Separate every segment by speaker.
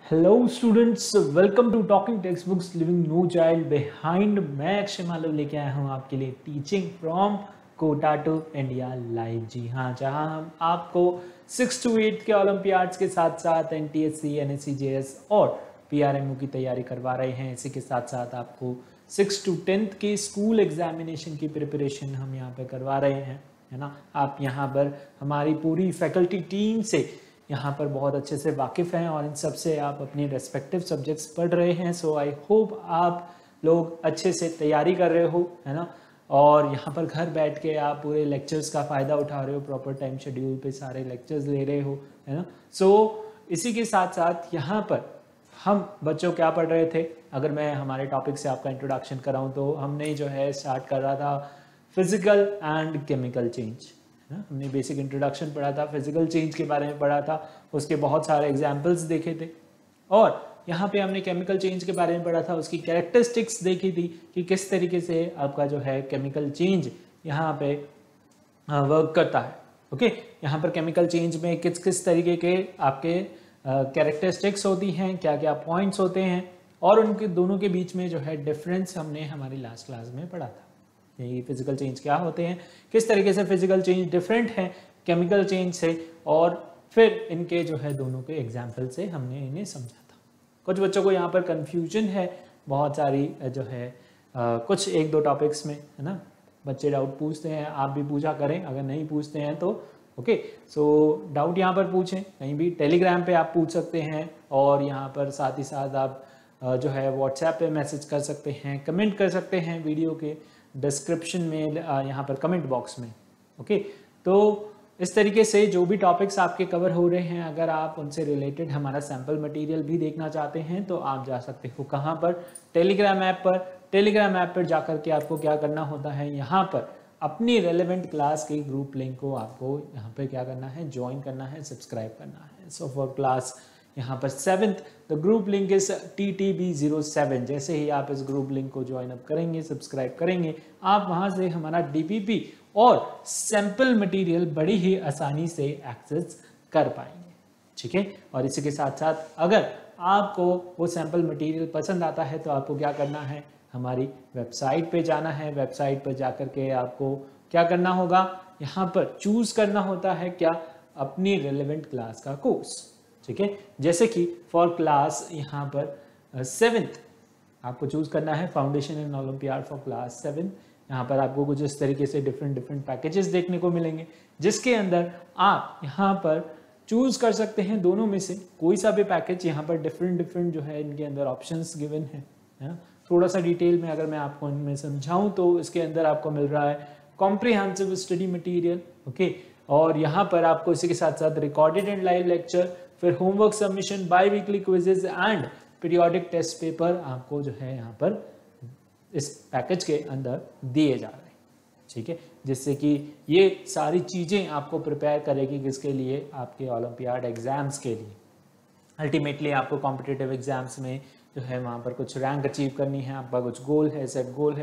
Speaker 1: Hello students, welcome to talking textbooks living no child behind. मैं अक्षय मालव लेके आया हूँ आपके लिए teaching from Kota to India live. जी हाँ, जहाँ हम आपको 6 to 8 के ओलंपियाड्स के साथ साथ एनटीएससी, एनएससी, जेएस और पीआरएमओ की तैयारी करवा रहे हैं। इसी के साथ साथ आपको 6 to 10 के स्कूल एग्जामिनेशन की प्रिपरेशन हम यहाँ पे करवा रहे हैं, है ना। आप यहाँ पर हमारी पूरी फैकल्टी टीम से यहाँ पर बहुत अच्छे से वाकिफ़ हैं और इन सब से आप अपनी रेस्पेक्टिव सब्जेक्ट्स पढ़ रहे हैं। सो आई होप आप लोग अच्छे से तैयारी कर रहे हो, है ना। और यहाँ पर घर बैठ के आप पूरे लेक्चर्स का फ़ायदा उठा रहे हो, प्रॉपर टाइम शेड्यूल पे सारे लेक्चर्स ले रहे हो, है ना। सो इसी के साथ साथ यहाँ पर हम बच्चों क्या पढ़ रहे थे, अगर मैं हमारे टॉपिक से आपका इंट्रोडक्शन कराऊँ तो हमने जो है स्टार्ट कर रहा था फिजिकल एंड केमिकल चेंज। हमने बेसिक इंट्रोडक्शन पढ़ा था, फिजिकल चेंज के बारे में पढ़ा था, उसके बहुत सारे एग्जाम्पल्स देखे थे। और यहाँ पे हमने केमिकल चेंज के बारे में पढ़ा था, उसकी कैरेक्टरिस्टिक्स देखी थी कि किस तरीके से आपका जो है केमिकल चेंज यहाँ पे वर्क करता है। ओके, यहाँ पर केमिकल चेंज में किस किस तरीके के आपके कैरेक्टरिस्टिक्स होती हैं, क्या क्या पॉइंट्स होते हैं, और उनके दोनों के बीच में जो है डिफरेंस हमने हमारी लास्ट क्लास में पढ़ा था। ये फिजिकल चेंज क्या होते हैं, किस तरीके से फिजिकल चेंज डिफरेंट है केमिकल चेंज से, और फिर इनके जो है दोनों के एग्जाम्पल से हमने इन्हें समझा था। कुछ बच्चों को यहाँ पर कंफ्यूजन है बहुत सारी जो है कुछ एक दो टॉपिक्स में, है ना। बच्चे डाउट पूछते हैं, आप भी पूछा करें, अगर नहीं पूछते हैं तो ओके। सो डाउट यहाँ पर पूछें, कहीं भी टेलीग्राम पे आप पूछ सकते हैं, और यहाँ पर साथ ही साथ आप जो है व्हाट्सएप पे मैसेज कर सकते हैं, कमेंट कर सकते हैं वीडियो के डिस्क्रिप्शन में, यहाँ पर कमेंट बॉक्स में। ओके, तो इस तरीके से जो भी टॉपिक्स आपके कवर हो रहे हैं, अगर आप उनसे रिलेटेड हमारा सैम्पल मटेरियल भी देखना चाहते हैं तो आप जा सकते हो कहाँ पर, टेलीग्राम ऐप पर। टेलीग्राम ऐप पर जाकर के आपको क्या करना होता है, यहाँ पर अपनी रेलेवेंट क्लास के ग्रुप लिंक को आपको यहाँ पर क्या करना है, ज्वाइन करना है, सब्सक्राइब करना है। सो फॉर क्लास यहाँ पर 7th the group link is TTB07। जैसे ही आप इस ग्रुप लिंक को ज्वाइन अप करेंगे, सब्सक्राइब करेंगे, आप वहाँ से हमारा DPP और सैम्पल मटेरियल बड़ी ही आसानी से एक्सेस कर पाएंगे, ठीक है। और इसी के साथ साथ अगर आपको वो सैम्पल मटेरियल पसंद आता है तो आपको क्या करना है, हमारी वेबसाइट पे जाना है। वेबसाइट पर जाकर के आपको क्या करना होगा, यहाँ पर चूज करना होता है क्या, अपनी रेलेवेंट क्लास का कोर्स, ठीक है। जैसे कि फॉर क्लास यहाँ पर 7th आपको चूज करना है foundation in olympiad for class 7। यहाँ पर आपको कुछ इस तरीके से डिफरेंट पैकेजेस देखने को मिलेंगे, जिसके अंदर आप यहाँ पर चूज कर सकते हैं दोनों में से कोई सा भी पैकेज। यहाँ पर डिफरेंट जो है इनके अंदर ऑप्शंस गिवन है, थोड़ा सा डिटेल में अगर मैं आपको इनमें समझाऊं तो इसके अंदर आपको मिल रहा है कॉम्प्रिहेंसिव स्टडी मटेरियल, ओके। और यहाँ पर आपको इसी के साथ साथ रिकॉर्डेड एंड लाइव लेक्चर, फिर homework submission, biweekly quizzes and periodic test paper आपको जो है यहाँ पर इस पैकेज के अंदर दिए जा रहे हैं, ठीक है। जिससे कि ये सारी चीज़ें आपको प्रिपेयर करेगी किसके लिए, आपके ओलंपियाड एग्जाम्स के लिए। अल्टीमेटली आपको कॉम्पिटिटिव एग्जाम्स में जो है वहाँ पर कुछ रैंक अचीव करनी है, आपका कुछ गोल है,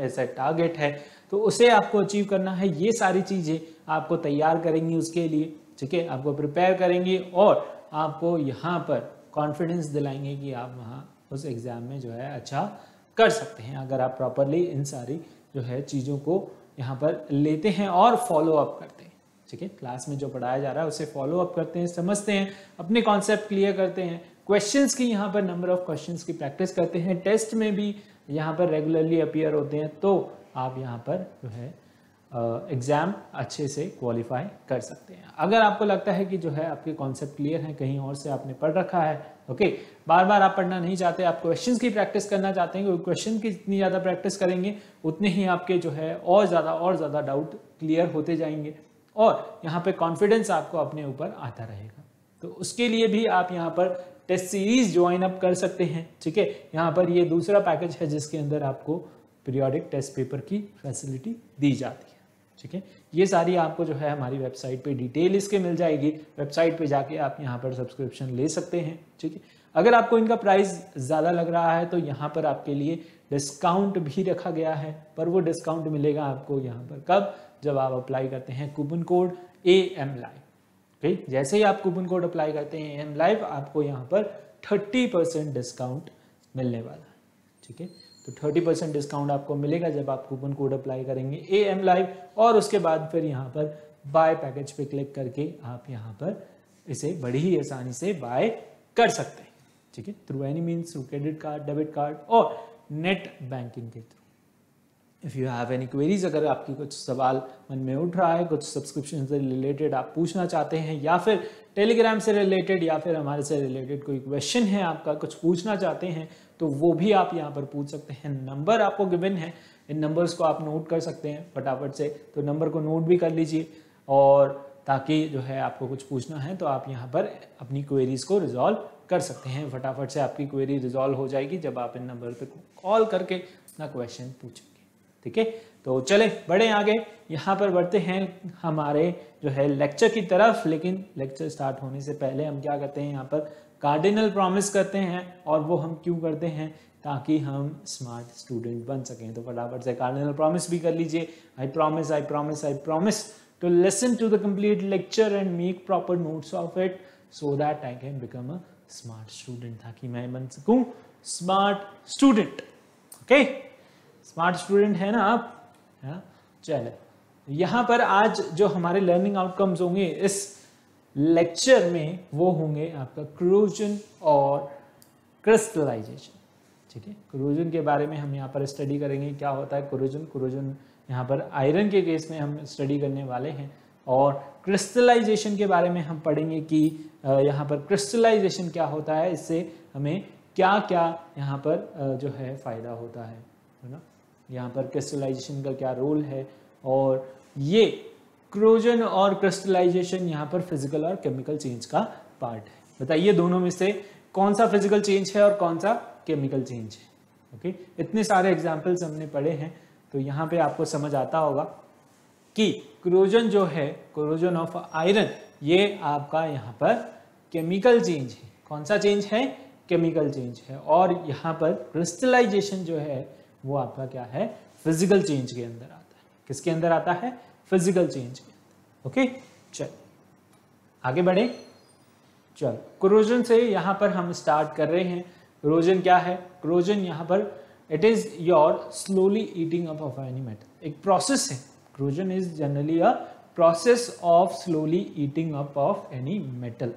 Speaker 1: सेट टारगेट है, तो उसे आपको अचीव करना है। ये सारी चीज़ें आपको तैयार करेंगी उसके लिए, ठीक है, आपको प्रिपेयर करेंगी और आपको यहाँ पर कॉन्फिडेंस दिलाएंगे कि आप वहाँ उस एग्ज़ाम में जो है अच्छा कर सकते हैं, अगर आप प्रॉपरली इन सारी जो है चीज़ों को यहाँ पर लेते हैं और फॉलो अप करते हैं, ठीक है। क्लास में जो पढ़ाया जा रहा है उसे फॉलो अप करते हैं, समझते हैं, अपने कॉन्सेप्ट क्लियर करते हैं, क्वेश्चंस की यहाँ पर नंबर ऑफ क्वेश्चंस की प्रैक्टिस करते हैं, टेस्ट में भी यहाँ पर रेगुलरली अपीयर होते हैं, तो आप यहाँ पर जो है एग्ज़ाम अच्छे से क्वालिफाई कर सकते हैं। अगर आपको लगता है कि जो है आपके कॉन्सेप्ट क्लियर हैं, कहीं और से आपने पढ़ रखा है, ओके, बार बार आप पढ़ना नहीं चाहते, आप क्वेश्चंस की प्रैक्टिस करना चाहते हैं, क्वेश्चन की जितनी ज़्यादा प्रैक्टिस करेंगे उतने ही आपके जो है और ज़्यादा डाउट क्लियर होते जाएंगे, और यहाँ पे कॉन्फिडेंस आपको अपने ऊपर आता रहेगा। तो उसके लिए भी आप यहाँ पर टेस्ट सीरीज ज्वाइन अप कर सकते हैं, ठीक है। यहाँ पर ये दूसरा पैकेज है जिसके अंदर आपको पीरियोडिक टेस्ट पेपर की फैसिलिटी दी जाती है, ठीक है। ये सारी आपको जो है हमारी वेबसाइट पे डिटेल इसके मिल जाएगी, वेबसाइट पे जाके आप यहाँ पर सब्सक्रिप्शन ले सकते हैं, ठीक है। अगर आपको इनका प्राइस ज़्यादा लग रहा है तो यहाँ पर आपके लिए डिस्काउंट भी रखा गया है, पर वो डिस्काउंट मिलेगा आपको यहाँ पर कब, जब आप अप्लाई करते हैं कूपन कोड AM Live। जैसे ही आप कूपन कोड अप्लाई करते हैं AM Live, आपको यहाँ पर 30% डिस्काउंट मिलने वाला है। ठीक है, तो 30% डिस्काउंट आपको मिलेगा जब आप कूपन कोड अप्लाई करेंगे AM लाइव, और उसके बाद फिर यहाँ पर बाय पैकेज पे क्लिक करके आप यहाँ पर इसे बड़ी ही आसानी से बाय कर सकते हैं। ठीक है, through any means, through credit card, debit card और नेट बैंकिंग के through. If you have any queries, अगर आपकी कुछ सवाल मन में उठ रहा है, कुछ सब्सक्रिप्शन से रिलेटेड आप पूछना चाहते हैं, या फिर टेलीग्राम से रिलेटेड, या फिर हमारे से रिलेटेड कोई क्वेश्चन है आपका, कुछ पूछना चाहते हैं, तो वो भी आप यहाँ पर पूछ सकते हैं। नंबर आपको गिवन है, इन नंबर्स को आप नोट कर सकते हैं फटाफट से, तो नंबर को नोट भी कर लीजिए, और ताकि जो है आपको कुछ पूछना है तो आप यहाँ पर अपनी क्वेरीज को रिजॉल्व कर सकते हैं। फटाफट से आपकी क्वेरी रिजॉल्व हो जाएगी जब आप इन नंबर पे कॉल करके अपना क्वेश्चन पूछेंगे। ठीक है, तो चले बढ़े आगे, यहाँ पर बढ़ते हैं हमारे जो है लेक्चर की तरफ। लेकिन लेक्चर स्टार्ट होने से पहले हम क्या करते हैं, यहाँ पर कार्डिनल प्रॉमिस करते हैं, और वो हम क्यों करते हैं, ताकि हम स्मार्ट स्टूडेंट बन सकें। तो फटाफट से कार्डिनल प्रॉमिस भी कर लीजिए। I promise, I promise, I promise to listen to the complete lecture and make proper notes of it so that I can become a smart student, ताकि मैं बन सकूं smart student। Okay, smart student है ना आप? चलो, यहाँ पर आज जो हमारे लर्निंग आउटकम्स होंगे इस लेक्चर में, वो होंगे आपका क्रोजन और क्रिस्टलाइजेशन। ठीक है, क्रोजन के बारे में हम यहाँ पर स्टडी करेंगे, क्या होता है क्रोजन। क्रोजन यहाँ पर आयरन के केस में हम स्टडी करने वाले हैं, और क्रिस्टलाइजेशन के बारे में हम पढ़ेंगे कि यहाँ पर क्रिस्टलाइजेशन क्या होता है, इससे हमें क्या क्या यहाँ पर जो है फ़ायदा होता है ना, यहाँ पर क्रिस्टलाइजेशन का क्या रोल है। और ये क्रोजन और क्रिस्टलाइजेशन यहाँ पर फिजिकल और केमिकल चेंज का पार्ट है। बताइए दोनों में से कौन सा फिजिकल चेंज है और कौन सा केमिकल चेंज है। ओके, इतने सारे एग्जाम्पल्स हमने पढ़े हैं, तो यहाँ पे आपको समझ आता होगा कि क्रोजन जो है, क्रोजन ऑफ आयरन, ये आपका यहाँ पर केमिकल चेंज है। कौन सा चेंज है? केमिकल चेंज है। और यहाँ पर क्रिस्टलाइजेशन जो है वो आपका क्या है, फिजिकल चेंज के अंदर आता है। किसके अंदर आता है? फिजिकल चेंज के अंदर। ओके, चल आगे बढ़े। चल, क्रोजन से यहाँ पर हम स्टार्ट कर रहे हैं। क्रोजन क्या है? क्रोजन यहाँ पर it is your slowly eating up of any metal, एक प्रोसेस है। Corrosion is generally a process of slowly eating up of any metal.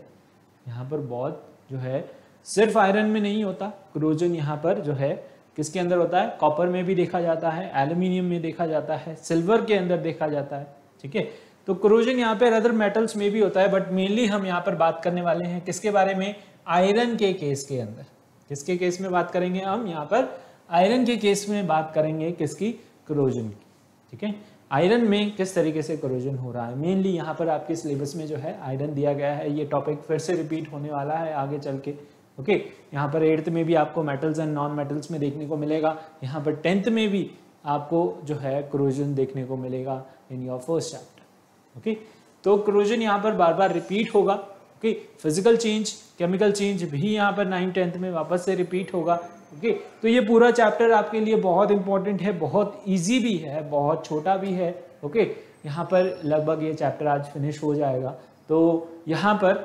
Speaker 1: यहाँ पर बहुत जो है सिर्फ आयरन में नहीं होता, क्रोजन यहाँ पर जो है किसके अंदर होता है? कॉपर में भी देखा जाता है, एल्यूमिनियम में देखा जाता है, सिल्वर के अंदर देखा जाता है। ठीक है, तो क्रोजन यहाँ पर अदर मेटल्स में भी होता है, बट मेनली हम यहाँ पर बात करने वाले हैं किसके बारे में? आयरन के केस के अंदर। किसके केस में बात करेंगे हम? यहाँ पर आयरन के केस में बात करेंगे किसकी? क्रोजन की। ठीक है, आयरन में किस तरीके से क्रोजन हो रहा है, मेनली यहाँ पर आपके सिलेबस में जो है आयरन दिया गया है। ये टॉपिक फिर से रिपीट होने वाला है आगे चल के। ओके, यहाँ पर 8th में भी आपको मेटल्स एंड नॉन मेटल्स में देखने को मिलेगा, यहाँ पर 10th में भी आपको जो है क्रोजन देखने को मिलेगा in your first chapter. Okay, तो क्रोजन यहाँ पर बार बार रिपीट होगा। Okay, physical change, chemical change भी यहाँ पर 9th 10th में वापस से रिपीट होगा। ओके, तो ये पूरा चैप्टर आपके लिए बहुत इंपॉर्टेंट है, बहुत इजी भी है, बहुत छोटा भी है। ओके, यहाँ पर लगभग ये चैप्टर आज फिनिश हो जाएगा, तो यहाँ पर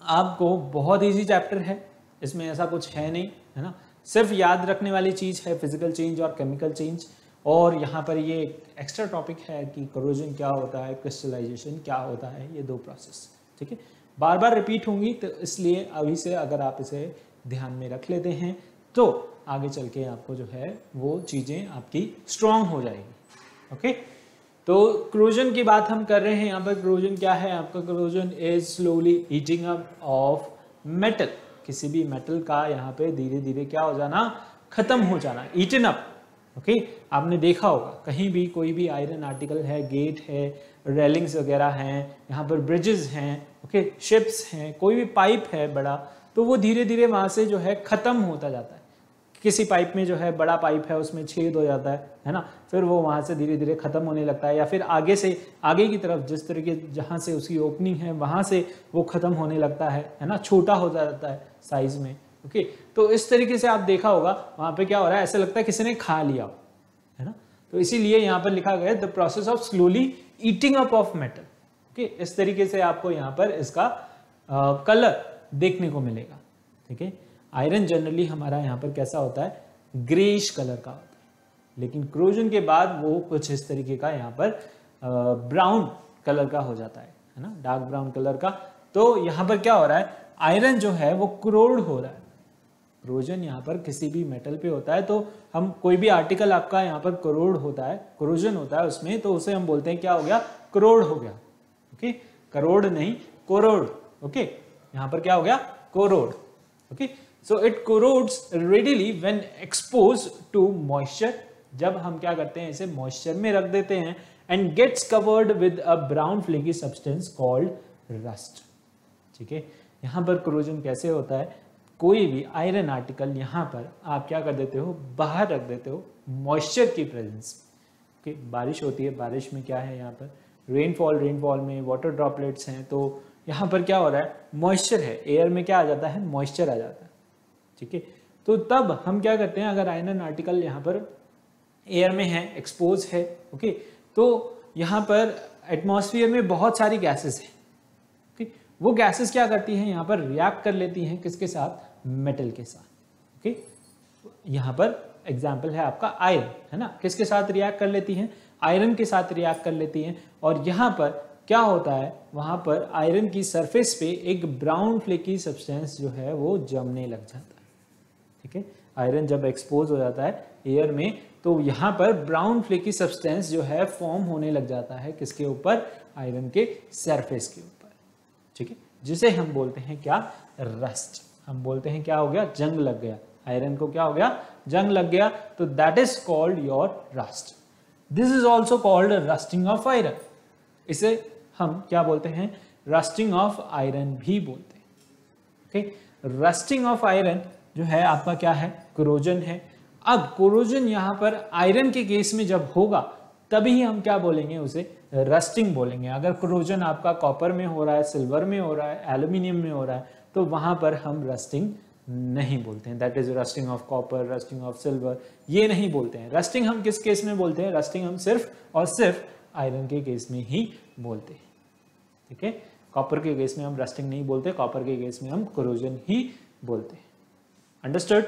Speaker 1: आपको बहुत इजी चैप्टर है, इसमें ऐसा कुछ है नहीं, है ना। सिर्फ याद रखने वाली चीज़ है फिजिकल चेंज और केमिकल चेंज। और यहाँ पर ये एक्स्ट्रा टॉपिक है कि क्रोजन क्या होता है, क्रिस्टलाइजेशन क्या होता है, ये दो प्रोसेस। ठीक है, बार बार रिपीट होंगी, तो इसलिए अभी से अगर आप इसे ध्यान में रख लेते हैं तो आगे चल के आपको जो है वो चीज़ें आपकी स्ट्रॉन्ग हो जाएगी। ओके, तो क्रोजन की बात हम कर रहे हैं। यहाँ पर क्रोजन क्या है आपका? Corrosion is slowly eating up of metal. किसी भी मेटल का यहाँ पे धीरे धीरे क्या हो जाना? खत्म हो जाना, ईटन अप। ओके, आपने देखा होगा कहीं भी कोई भी आयरन आर्टिकल है, गेट है, रेलिंग्स वगैरह हैं, यहाँ पर ब्रिजेस हैं, ओके, शिप्स हैं, कोई भी पाइप है बड़ा, तो वो धीरे धीरे वहाँ से जो है ख़त्म होता जाता है। किसी पाइप में जो है बड़ा पाइप है उसमें छेद हो जाता है ना, फिर वो वहाँ से धीरे धीरे ख़त्म होने लगता है, या फिर आगे से आगे की तरफ जिस तरीके जहाँ से उसकी ओपनिंग है वहाँ से वो ख़त्म होने लगता है ना, छोटा हो जाता है साइज़ में। ओके, तो इस तरीके से आप देखा होगा वहाँ पे क्या हो रहा है, ऐसा लगता है किसी ने खा लिया हो, है ना। तो इसीलिए यहाँ पर लिखा गया the process of slowly eating up of metal. Okay, इस तरीके से आपको यहाँ पर इसका कलर देखने को मिलेगा। ठीक है। आयरन जनरली हमारा यहाँ पर कैसा होता है, ग्रेइश कलर का होता है, लेकिन क्रोजन के बाद वो कुछ इस तरीके का यहाँ पर ब्राउन कलर का हो जाता है ना, डार्क ब्राउन कलर का। तो यहाँ पर क्या हो रहा है, आयरन जो है वो क्रोड हो रहा है। क्रोजन यहाँ पर किसी भी मेटल पे होता है, तो हम कोई भी आर्टिकल आपका यहाँ पर करोड होता है, क्रोजन होता है उसमें, तो उसे हम बोलते हैं क्या हो गया, करोड़ हो गया। ओके, करोड़ नहीं कोरोड। ओके, यहाँ पर क्या हो गया, corrode. Okay, so it corrodes readily when expose to moisture. जब हम क्या करते हैं, इसे मॉइस्चर में रख देते हैं, and gets covered with a brown flaky substance called rust. ठीक है, यहाँ पर कोरोजन कैसे होता है, कोई भी आयरन आर्टिकल यहाँ पर आप क्या कर देते हो, बाहर रख देते हो मॉइस्चर की प्रेजेंस। ओके, बारिश होती है, बारिश में क्या है, यहाँ पर रेनफॉल में वाटर ड्रॉपलेट्स हैं, तो यहाँ पर क्या हो रहा है, मॉइस्चर है, एयर में क्या आ जाता है, मॉइस्चर आ जाता है। ठीक है, तो तब हम क्या करते हैं, अगर आयरन आर्टिकल यहाँ पर एयर में है, एक्सपोज है, ओके, तो यहाँ पर एटमॉस्फेयर में बहुत सारी गैसेस हैं। ओके, वो गैसेस क्या करती हैं, यहाँ पर रिएक्ट कर लेती हैं किसके साथ, मेटल के साथ। ओके, यहाँ पर एग्जाम्पल है आपका आयरन, है ना, किसके साथ रिएक्ट कर लेती हैं, आयरन के साथ रिएक्ट कर लेती हैं। और यहाँ पर क्या होता है, वहाँ पर आयरन की सरफेस पे एक ब्राउन फ्लेकी सब्सटेंस जो है वो जमने लग जाता है। ठीक है, आयरन जब एक्सपोज हो जाता है एयर में, तो यहाँ पर ब्राउन फ्लेकी सब्सटेंस जो है फॉर्म होने लग जाता है किसके ऊपर, आयरन के सरफेस के ऊपर। ठीक है, जिसे हम बोलते हैं क्या, रस्ट। हम बोलते हैं क्या हो गया, जंग लग गया, आयरन को क्या हो गया, जंग लग गया, तो that is called your rust. This is also called rusting of iron. इसे हम क्या बोलते हैं, रस्टिंग ऑफ आयरन भी बोलते हैं। ओके, रस्टिंग ऑफ आयरन जो है आपका क्या है, कोरोजन है। अब कोरोजन यहाँ पर आयरन के केस में जब होगा तभी हम क्या बोलेंगे, उसे रस्टिंग बोलेंगे। अगर कोरोजन आपका कॉपर में हो रहा है, सिल्वर में हो रहा है, एल्यूमिनियम में हो रहा है, तो वहां पर हम रस्टिंग नहीं बोलते हैं। That is rusting of copper, rusting of silver, ये नहीं बोलते हैं। रस्टिंग हम किस केस में बोलते हैं, रस्टिंग हम सिर्फ और सिर्फ आयरन के केस में ही बोलते हैं। ठीक है, कॉपर के केस में हम रस्टिंग नहीं बोलते, कॉपर के केस में हम कोरोजन ही बोलते हैं। अंडरस्टूड।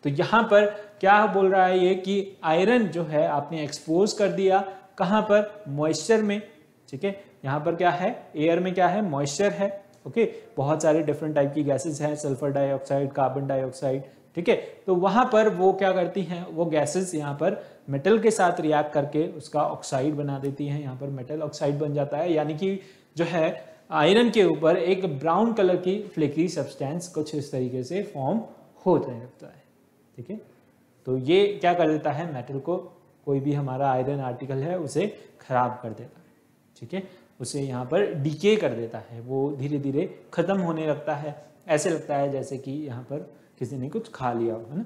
Speaker 1: तो यहाँ पर क्या बोल रहा है ये, कि आयरन जो है आपने एक्सपोज कर दिया कहाँ पर, मॉइस्चर में। ठीक है, यहाँ पर क्या है, एयर में क्या है, मॉइस्चर है। ओके, बहुत सारे डिफरेंट टाइप की गैसेस हैं, सल्फर डाइऑक्साइड, कार्बन डाइऑक्साइड। ठीक है, तो वहां पर वो क्या करती हैं, वो गैसेस यहाँ पर मेटल के साथ रिएक्ट करके उसका ऑक्साइड बना देती हैं, यहाँ पर मेटल ऑक्साइड बन जाता है। यानी कि जो है आयरन के ऊपर एक ब्राउन कलर की फ्लेकी सब्सटेंस कुछ इस तरीके से फॉर्म होने लगता है। ठीक है, तो ये क्या कर देता है, मेटल को, कोई भी हमारा आयरन आर्टिकल है उसे खराब कर देता है। ठीक है, उसे यहाँ पर डीके कर देता है, वो धीरे धीरे खत्म होने लगता है। ऐसे लगता है जैसे कि यहाँ पर किसी ने कुछ खा लिया हो, है ना।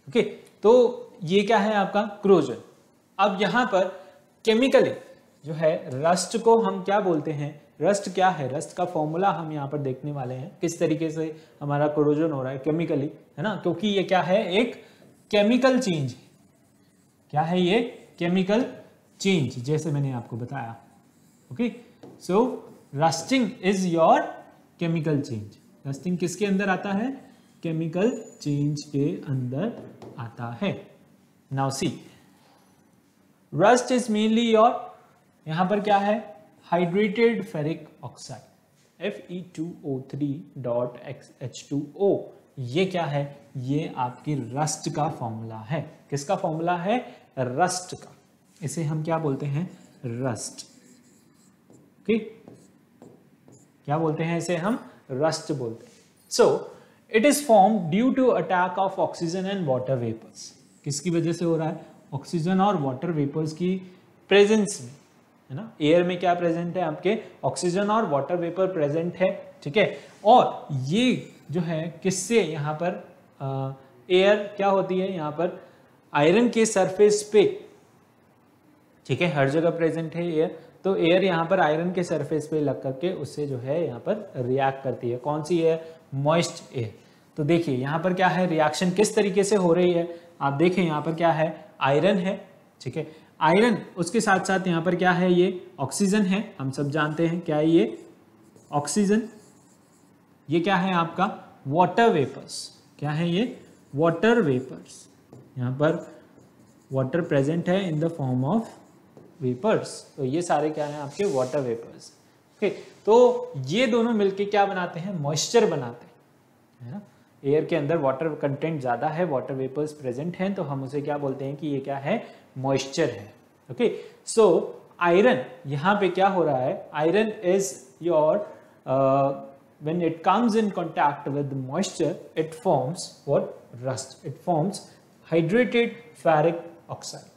Speaker 1: ओके, तो ये क्या है आपका कोरोजन। अब यहाँ पर केमिकली जो है रस्ट को हम क्या बोलते हैं, रस्ट क्या है, रस्ट का फॉर्मूला हम यहाँ पर देखने वाले हैं, किस तरीके से हमारा कोरोजन हो रहा है केमिकली, है ना। क्योंकि ये क्या है, एक केमिकल चेंज है। क्या है ये, केमिकल चेंज, जैसे मैंने आपको बताया। Okay, so rusting is your chemical change. Rusting किसके अंदर आता है, केमिकल चेंज के अंदर आता है। Now see, rust is mainly your, यहां पर क्या है, हाइड्रेटेड फेरिक ऑक्साइड Fe2O3.H2O। ये क्या है, ये आपकी रस्ट का फॉर्मूला है। किसका फॉर्मूला है, रस्ट का। इसे हम क्या बोलते हैं, रस्ट। ओके, क्या बोलते हैं इसे, हम रस्ट बोलते हैं। So it is form due to attack of oxygen and water vapours. किसकी वजह से हो रहा है, ऑक्सीजन और वाटर वेपर्स की प्रेजेंस में, है ना। एयर में क्या प्रेजेंट है, आपके ऑक्सीजन और वाटर वेपर प्रेजेंट है। ठीक है, और ये जो है किससे, यहाँ पर एयर क्या होती है, यहाँ पर आयरन के सरफेस पे। ठीक है, हर जगह प्रेजेंट है एयर, तो एयर यहाँ पर आयरन के सरफेस पे लग करके उससे जो है यहाँ पर रिएक्ट करती है। कौन सी एयर, मॉइस्ट एयर। तो देखिए यहाँ पर क्या है, रिएक्शन किस तरीके से हो रही है, आप देखें यहाँ पर क्या है, आयरन है। ठीक है, आयरन, उसके साथ साथ यहाँ पर क्या है, ये ऑक्सीजन है। हम सब जानते हैं क्या है ये, ऑक्सीजन। ये क्या है आपका वाटर वेपर्स। क्या है ये? Water vapours. यहाँ पर वाटर प्रेजेंट है in the form of vapours, तो ये सारे क्या हैं आपके वाटर वेपर्स। ओके, तो ये दोनों मिलके क्या बनाते हैं? मॉइस्चर बनाते हैं, है ना। एयर के अंदर वाटर कंटेंट ज़्यादा है, वाटर वेपर्स प्रेजेंट हैं, तो हम उसे क्या बोलते हैं कि ये क्या है? मॉइस्चर है। ओके, सो आयरन, यहाँ पे क्या हो रहा है? Iron is your when it comes in contact with the moisture, it forms what? Rust. It forms hydrated ferric oxide.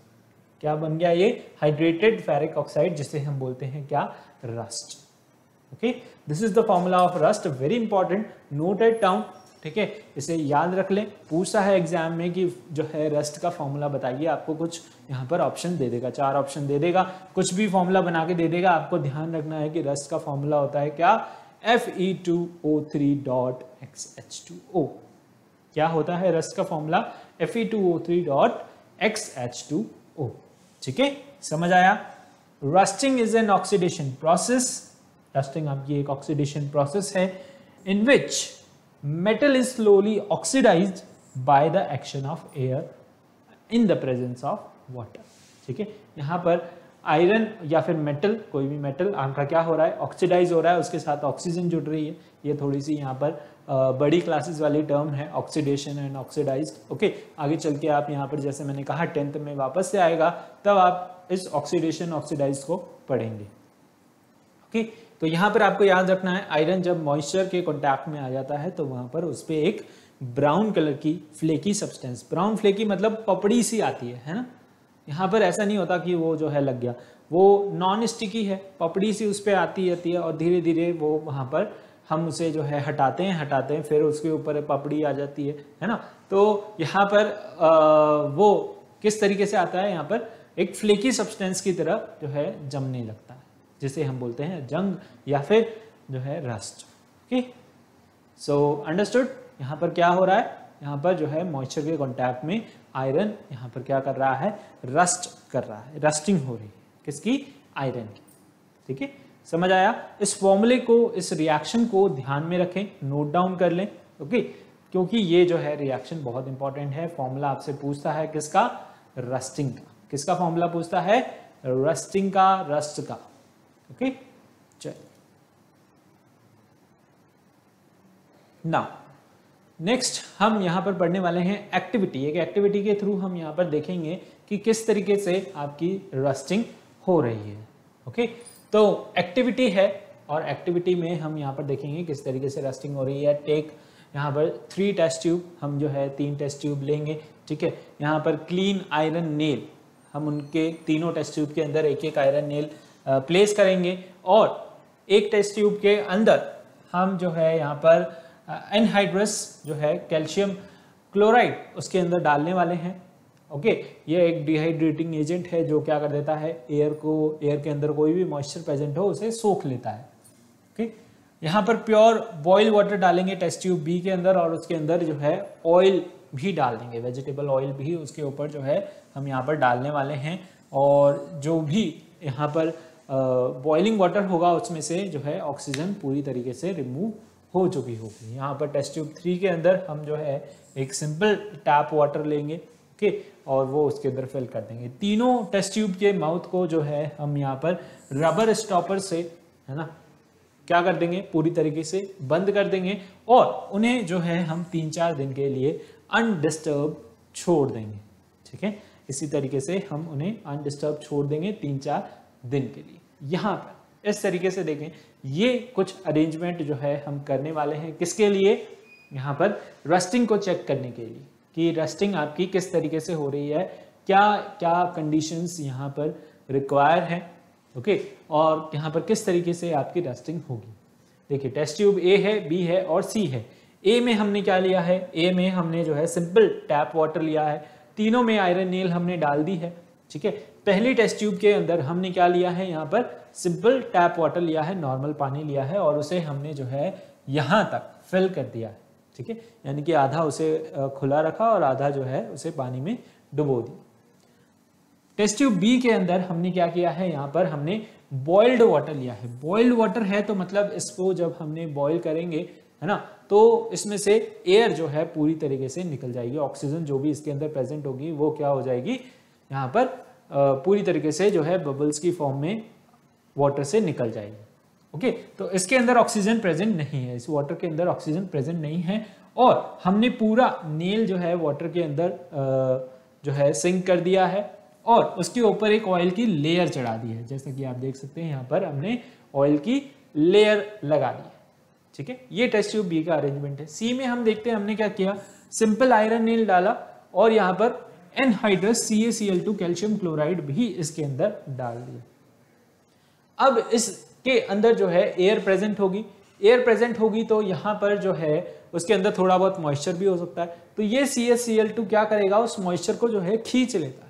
Speaker 1: क्या बन गया ये? हाइड्रेटेड फेरिक ऑक्साइड, जिसे हम बोलते हैं क्या? Rust. Okay, this is the formula of rust, very important, note it down. ठीक है, इसे याद रख लें। पूछता है एग्जाम में कि जो है रस्ट का फॉर्मूला बताइए, आपको कुछ यहाँ पर ऑप्शन दे देगा, 4 ऑप्शन दे देगा, कुछ भी फॉर्मूला बना के दे देगा। आपको ध्यान रखना है कि रस्ट का फॉर्मूला होता है क्या? Fe2O3.XH2O। क्या होता है रस्ट का फॉर्मूला? Fe2O3.XH2O। ठीक है, समझ आया? Rusting is an oxidation process. Rusting आपकी एक ऑक्सीडेशन प्रोसेस है in which metal is slowly oxidised by the action of air in the presence of water. ठीक है, यहाँ पर आयरन या फिर मेटल, कोई भी मेटल आपका क्या हो रहा है? ऑक्सीडाइज हो रहा है, उसके साथ ऑक्सीजन जुड़ रही है। ये थोड़ी सी यहाँ पर बड़ी क्लासेस वाली टर्म है, ऑक्सीडेशन एंड ऑक्सीडाइज्ड। ओके, आगे चल के आप यहाँ पर जैसे मैंने कहा 10th में वापस से आएगा, तब आप इस ऑक्सीडेशन ऑक्सीडाइज को पढ़ेंगे। ओके, तो यहाँ पर आपको याद रखना है, आयरन जब मॉइस्चर के कॉन्टैक्ट में आ जाता है तो वहाँ पर उस पर एक ब्राउन कलर की फ्लेकी सब्सटेंस, ब्राउन फ्लेकी मतलब पपड़ी सी आती है ना। यहाँ पर ऐसा नहीं होता कि वो जो है लग गया, वो नॉन स्टिकी है, पपड़ी सी उस पर आती है और धीरे धीरे वो वहाँ पर हम उसे जो है हटाते हैं, फिर उसके ऊपर पपड़ी आ जाती है ना। तो यहाँ पर वो किस तरीके से आता है? यहाँ पर एक फ्लेकी सब्सटेंस की तरह जो है जमने लगता है, जिसे हम बोलते हैं जंग या फिर जो है रस्ट। Okay, so understood? यहाँ पर क्या हो रहा है? यहाँ पर जो है मॉइस्चर के कांटेक्ट में आयरन यहाँ पर क्या कर रहा है? रस्ट कर रहा है, रस्टिंग हो रही है। किसकी? आयरन की। ठीक है, समझ आया? इस फॉर्मूले को, इस रिएक्शन को ध्यान में रखें, नोट डाउन कर लें। ओके, क्योंकि ये जो है रिएक्शन बहुत इंपॉर्टेंट है। फॉर्मूला आपसे पूछता है किसका? रस्टिंग का। किसका फॉर्मूला पूछता है? रस्टिंग का, रस्ट का। ओके, चलिए नाउ नेक्स्ट हम यहाँ पर पढ़ने वाले हैं एक्टिविटी। एक एक्टिविटी के थ्रू हम यहाँ पर देखेंगे कि किस तरीके से आपकी रस्टिंग हो रही है। ओके, तो एक्टिविटी है और एक्टिविटी में हम यहाँ पर देखेंगे किस तरीके से रस्टिंग हो रही है। टेक यहाँ पर 3 टेस्ट ट्यूब, हम जो है 3 टेस्ट ट्यूब लेंगे। ठीक है, यहाँ पर क्लीन आयरन नेल, हम उनके तीनों टेस्ट ट्यूब के अंदर एक एक आयरन नेल प्लेस करेंगे और एक टेस्ट ट्यूब के अंदर हम जो है यहाँ पर एनहाइड्रस जो है कैल्शियम क्लोराइड उसके अंदर डालने वाले हैं। ओके, ये एक डिहाइड्रेटिंग एजेंट है जो क्या कर देता है? एयर के अंदर कोई भी मॉइस्चर प्रेजेंट हो उसे सोख लेता है। ओके, यहाँ पर प्योर बॉइल वाटर डालेंगे टेस्ट ट्यूब बी के अंदर और उसके अंदर जो है ऑयल भी डाल देंगे, वेजिटेबल ऑयल भी उसके ऊपर जो है हम यहाँ पर डालने वाले हैं। और जो भी यहाँ पर बॉइलिंग वाटर होगा उसमें से जो है ऑक्सीजन पूरी तरीके से रिमूव हो चुकी होगी। यहाँ पर टेस्ट ट्यूब 3 के अंदर हम जो है एक सिंपल टैप वाटर लेंगे। ओके, और वो उसके अंदर फिल कर देंगे। तीनों टेस्ट ट्यूब के माउथ को जो है हम यहाँ पर रबर स्टॉपर से, है ना, क्या कर देंगे? पूरी तरीके से बंद कर देंगे और उन्हें जो है हम 3-4 दिन के लिए अनडिस्टर्ब छोड़ देंगे। ठीक है, इसी तरीके से हम उन्हें अनडिस्टर्ब छोड़ देंगे 3-4 दिन के लिए। यहाँ पर इस तरीके से देखें, ये कुछ अरेंजमेंट जो है हम करने वाले हैं। किसके लिए? यहाँ पर रस्टिंग को चेक करने के लिए कि रस्टिंग आपकी किस तरीके से हो रही है, क्या क्या कंडीशंस यहाँ पर रिक्वायर है। ओके, और यहाँ पर किस तरीके से आपकी रस्टिंग होगी। देखिए, टेस्ट ट्यूब ए है, बी है और सी है। ए में हमने क्या लिया है? ए में हमने जो है सिंपल टैप वाटर लिया है। तीनों में आयरन नेल हमने डाल दी है। ठीक है, पहली टेस्ट ट्यूब के अंदर हमने क्या लिया है? यहाँ पर सिंपल टैप वाटर लिया है, नॉर्मल पानी लिया है और उसे हमने जो है यहाँ तक फिल कर दिया है। ठीक है, यानी कि आधा उसे खुला रखा और आधा जो है उसे पानी में डुबो दिया। टेस्ट ट्यूब बी के अंदर हमने क्या किया है? यहाँ पर हमने बॉइल्ड वाटर लिया है। बॉइल्ड वाटर है तो मतलब इसको जब हमने बॉइल करेंगे, है ना। तो इसमें से एयर जो है पूरी तरीके से निकल जाएगी, ऑक्सीजन जो भी इसके अंदर प्रेजेंट होगी वो क्या हो जाएगी, यहाँ पर पूरी तरीके से जो है बबल्स की फॉर्म में वाटर से निकल जाएगी। ओके, तो इसके अंदर ऑक्सीजन प्रेजेंट नहीं है, इस वाटर के अंदर ऑक्सीजन प्रेजेंट नहीं है, और हमने पूरा नेल जो है वाटर के अंदर जो है सिंक कर दिया है और उसके ऊपर एक ऑयल की लेयर चढ़ा दी है। जैसा कि आप देख सकते हैं यहाँ पर हमने ऑयल की लेयर लगा दी है। ठीक है, ये टेस्ट ट्यूब बी का अरेंजमेंट है। सी में हम देखते हैं हमने क्या किया, सिंपल आयरन नेल डाला और यहाँ पर एनहाइड्रस CaCl2 कैल्शियम क्लोराइड भी इसके अंदर डाल दिया। अब इसके अंदर जो है एयर प्रेजेंट होगी, एयर प्रेजेंट होगी तो यहाँ पर जो है उसके अंदर थोड़ा बहुत मॉइस्चर भी हो सकता है, तो ये CaCl2 क्या करेगा, उस मॉइस्चर को जो है खींच लेता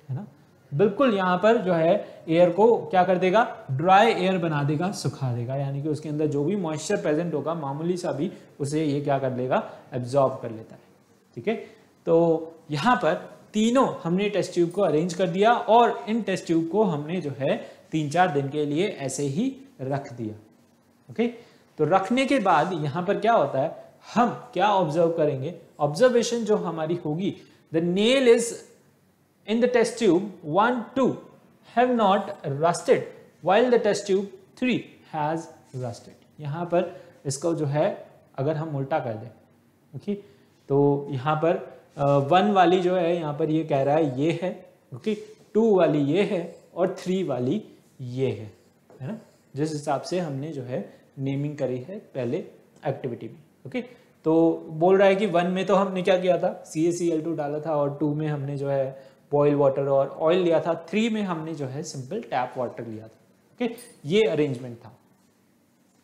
Speaker 1: है ना, बिल्कुल यहाँ पर जो है एयर को क्या कर देगा, ड्राई एयर बना देगा, सुखा देगा, यानी कि उसके अंदर जो भी मॉइस्चर प्रेजेंट होगा मामूली सा भी उसे ये क्या कर लेगा, एब्जॉर्ब कर लेता है। ठीक है, तो यहाँ पर तीनों हमने टेस्ट ट्यूब को अरेंज कर दिया और इन टेस्ट ट्यूब को हमने जो है 3-4 दिन के लिए ऐसे ही रख दिया। ओके, तो रखने के बाद यहाँ पर क्या होता है, हम क्या ऑब्जर्व करेंगे, ऑब्जर्वेशन जो हमारी होगी, the nail is in the test tube 1, 2 have not rusted while the test tube 3 has rusted। यहाँ पर इसको जो है अगर हम उल्टा कर दें, ओके, तो यहाँ पर 1 वाली जो है यहाँ पर ये कह रहा है ये है, ओके, 2 वाली ये है और 3 वाली ये है ना, जिस हिसाब से हमने जो है नेमिंग करी है पहले एक्टिविटी में। ओके, तो बोल रहा है कि 1 में तो हमने क्या किया था, CaCl2 डाला था और 2 में हमने जो है बॉयल वाटर और ऑयल लिया था, 3 में हमने जो है सिंपल टैप वाटर लिया था। ओके, ये अरेंजमेंट था।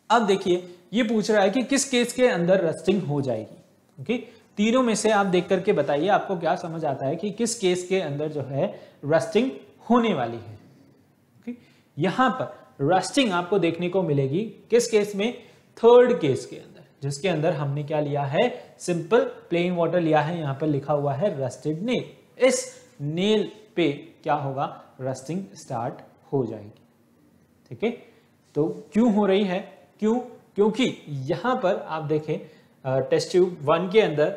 Speaker 1: अब देखिए ये पूछ रहा है कि किस केस के अंदर रस्टिंग हो जाएगी। ओके, तीनों में से आप देख करके बताइए आपको क्या समझ आता है कि किस केस के अंदर जो है रस्टिंग होने वाली है। ओके, यहां पर रस्टिंग आपको देखने को मिलेगी किस केस में, थर्ड केस के अंदर, जिसके अंदर हमने क्या लिया है, सिंपल प्लेन वाटर लिया है, यहां पर लिखा हुआ है रस्टेड नेल। इस नेल पे क्या होगा, रस्टिंग स्टार्ट हो जाएगी। ठीक है, तो क्यों हो रही है, क्योंकि यहां पर आप देखें टेस्ट ट्यूब 1 के अंदर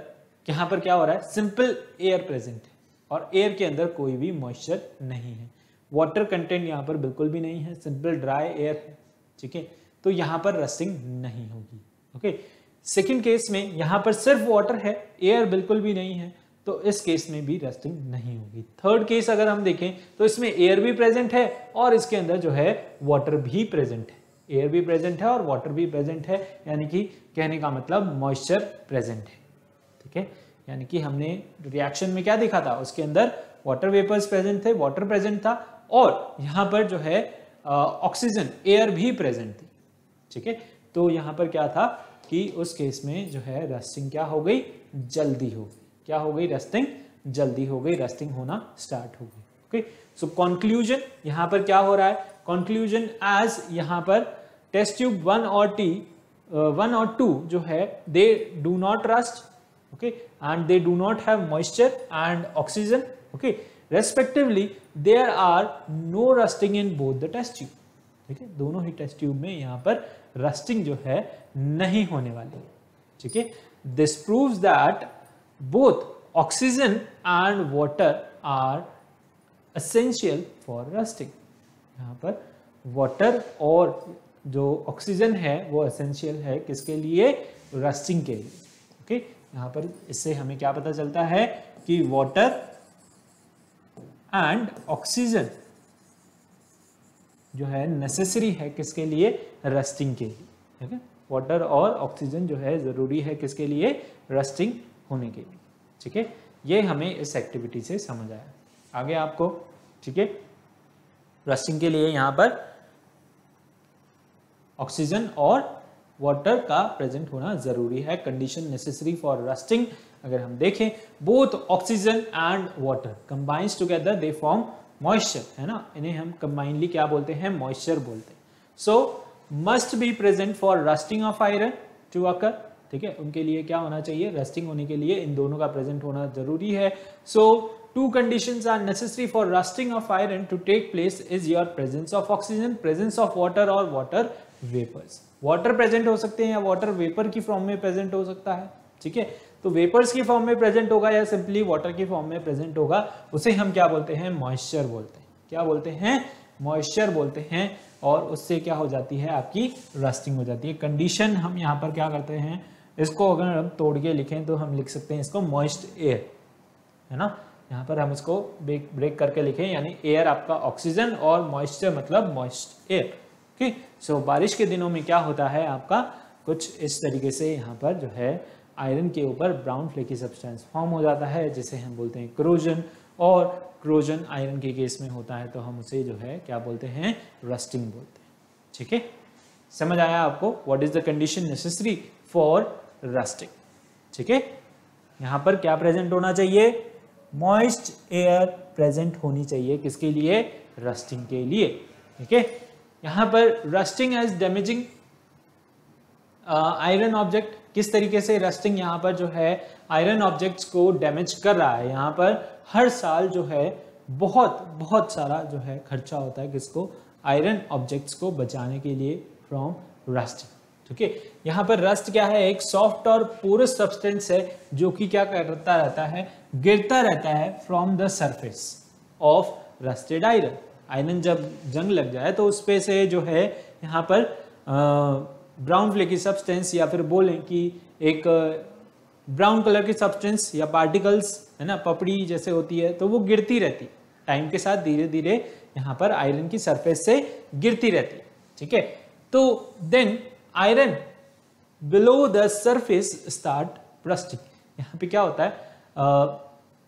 Speaker 1: यहां पर क्या हो रहा है, सिंपल एयर प्रेजेंट है और एयर के अंदर कोई भी मॉइस्चर नहीं है, वाटर कंटेंट यहां पर बिल्कुल भी नहीं है, सिंपल ड्राई एयर है। ठीक है, तो यहां पर रस्टिंग नहीं होगी। ओके, सेकेंड केस में यहां पर सिर्फ वाटर है, एयर बिल्कुल भी नहीं है, तो इस केस में भी रस्टिंग नहीं होगी। थर्ड केस अगर हम देखें तो इसमें एयर भी प्रेजेंट है और इसके अंदर जो है वाटर भी प्रेजेंट है, एयर भी प्रेजेंट है और वाटर भी प्रेजेंट है, यानी कि कहने का मतलब मॉइस्चर प्रेजेंट है। ठीक है, यानी कि हमने रिएक्शन में क्या देखा था, उसके अंदर वाटर वेपर्स प्रेजेंट थे, वाटर प्रेजेंट था और यहाँ पर जो है ऑक्सीजन, एयर भी प्रेजेंट थी। ठीक है, तो यहाँ पर क्या था कि उस केस में जो है रस्टिंग क्या हो गई, जल्दी हो गई, क्या हो गई, रस्टिंग जल्दी हो गई, रस्टिंग होना स्टार्ट हो गई। ओके, सो कंक्लूजन यहां पर क्या हो रहा है, कंक्लूजन एज यहां पर टेस्ट ट्यूब 1 और 2 जो है they do not rust, okay, and they do not have moisture and oxygen, okay, respectively there are no rusting in both the test tube. ठीक है, दोनों ही टेस्ट ट्यूब में यहां पर रस्टिंग जो है नहीं होने वाली है। ठीक है, this proves that both oxygen and water are essential for rusting। यहाँ पर water और जो ऑक्सीजन है वो essential है किसके लिए, रस्टिंग के लिए। ओके, यहाँ पर इससे हमें क्या पता चलता है कि water and ऑक्सीजन जो है नेसेसरी है किसके लिए, रस्टिंग के लिए। ठीक है, वाटर और ऑक्सीजन जो है जरूरी है किसके लिए, रस्टिंग होने के लिए। ठीक है, ये हमें इस एक्टिविटी से समझ आया। आगे आपको, ठीक है, रस्टिंग के लिए यहां पर ऑक्सीजन और वाटर का प्रेजेंट होना जरूरी है, कंडीशन नेसेसरी फॉर रस्टिंग। अगर हम देखें both oxygen and water combines together they form moisture, है ना, इन्हें हम कंबाइनली क्या बोलते हैं, मॉइस्चर बोलते हैं। So must be present for rusting of iron to occur. ठीक है, उनके लिए क्या होना चाहिए, रस्टिंग होने के लिए इन दोनों का प्रेजेंट होना जरूरी है। सो 2 conditions are necessary for rusting of iron to take place is your presence of oxygen, presence of water or water vapours. Water present हो सकते हैं या वाटर वेपर की फॉर्म में प्रेजेंट हो सकता है, ठीक है। तो वेपर्स की फॉर्म में प्रेजेंट होगा या सिंपली वाटर की फॉर्म में प्रेजेंट होगा, उसे हम क्या बोलते हैं, मॉइस्चर बोलते हैं। क्या बोलते हैं, मॉइस्चर बोलते हैं। और उससे क्या हो जाती है, आपकी रस्टिंग हो जाती है। कंडीशन हम यहाँ पर क्या करते हैं, इसको अगर हम तोड़ के लिखें तो हम लिख सकते हैं इसको मॉइस्ट एयर, है ना। यहाँ पर हम इसको ब्रेक करके लिखें, यानी एयर आपका ऑक्सीजन और मॉइस्चर मतलब मॉइस्ट एयर। ओके, सो बारिश के दिनों में क्या होता है आपका, कुछ इस तरीके से यहाँ पर जो है आयरन के ऊपर ब्राउन फ्लेकी सब्सटेंस फॉर्म हो जाता है, जिसे हम बोलते हैं क्रोजन। और क्रोजन आयरन के केस में होता है तो हम उसे जो है क्या बोलते हैं, रस्टिंग बोलते हैं। ठीक है, समझ आया आपको, what is the condition necessary for rusting. ठीक है, यहाँ पर क्या प्रेजेंट होना चाहिए, मॉइस्ट एयर प्रेजेंट होनी चाहिए, किसके लिए, रस्टिंग के लिए। ठीक है, यहाँ पर rusting as damaging iron object, किस तरीके से रस्टिंग यहाँ पर जो है आयरन ऑब्जेक्ट्स को डैमेज कर रहा है। यहाँ पर हर साल जो है बहुत सारा जो है खर्चा होता है किसको, आयरन ऑब्जेक्ट्स को बचाने के लिए फ्रॉम रस्टिंग। ठीक है, यहाँ पर रस्ट क्या है, एक सॉफ्ट और पोरस सब्सटेंस है जो कि क्या करता रहता है, गिरता रहता है from the surface of rusted iron. Iron जब जंग लग जाए तो उस पे से जो है यहाँ पर ब्राउन फ्लेकी सब्सटेंस, या फिर बोलें कि एक ब्राउन कलर की सब्सटेंस या पार्टिकल्स, है ना, पपड़ी जैसे होती है, तो वो गिरती रहती टाइम के साथ, धीरे धीरे यहाँ पर आयरन की सरफेस से गिरती रहती है। ठीक है, तो then iron below the surface start rusting. यहाँ पे क्या होता है,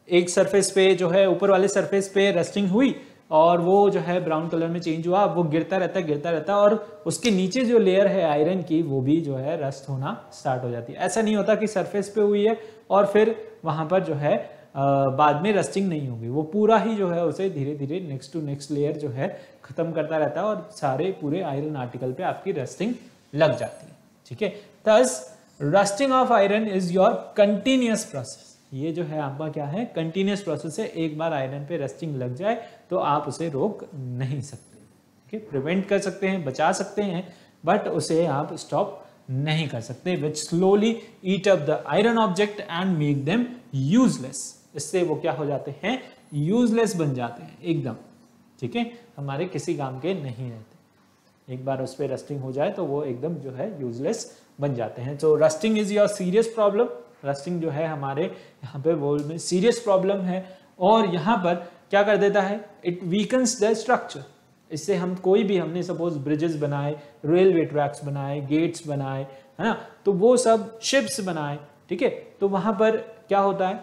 Speaker 1: एक सरफेस पे जो है ऊपर वाले सरफेस पे रस्टिंग हुई और वो जो है ब्राउन कलर में चेंज हुआ, वो गिरता रहता और उसके नीचे जो लेयर है आयरन की वो भी जो है रस्ट होना स्टार्ट हो जाती है। ऐसा नहीं होता कि सरफेस पे हुई है और फिर वहां पर जो है बाद में रस्टिंग नहीं होगी, वो पूरा ही जो है उसे धीरे धीरे नेक्स्ट टू नेक्स्ट लेयर जो है खत्म करता रहता है और सारे पूरे आयरन आर्टिकल पे आपकी रस्टिंग लग जाती है। ठीक है, thus rusting of iron is your continuous process. ये जो है आपका क्या है, कंटिन्यूअस प्रोसेस है। एक बार आयरन पे रस्टिंग लग जाए तो आप उसे रोक नहीं सकते। ठीक है, प्रिवेंट कर सकते हैं, बचा सकते हैं, बट उसे आप स्टॉप नहीं कर सकते, which slowly eat up the iron object and make them useless. इससे वो क्या हो जाते हैं, यूजलेस बन जाते हैं एकदम। ठीक है, हमारे किसी काम के नहीं रहते। एक बार उस पर रस्टिंग हो जाए तो वो एकदम जो है यूजलेस बन जाते हैं। तो rusting is your serious problem. Rusting जो है हमारे यहाँ पे वर्ल्ड में सीरियस प्रॉब्लम है और यहाँ पर क्या कर देता है, इट वीकन्स द स्ट्रक्चर। इससे हम कोई भी, हमने सपोज ब्रिजेस बनाए, रेलवे ट्रैक्स बनाए, गेट्स बनाए, है ना, तो वो सब शिप्स बनाए। ठीक है, तो वहां पर क्या होता है,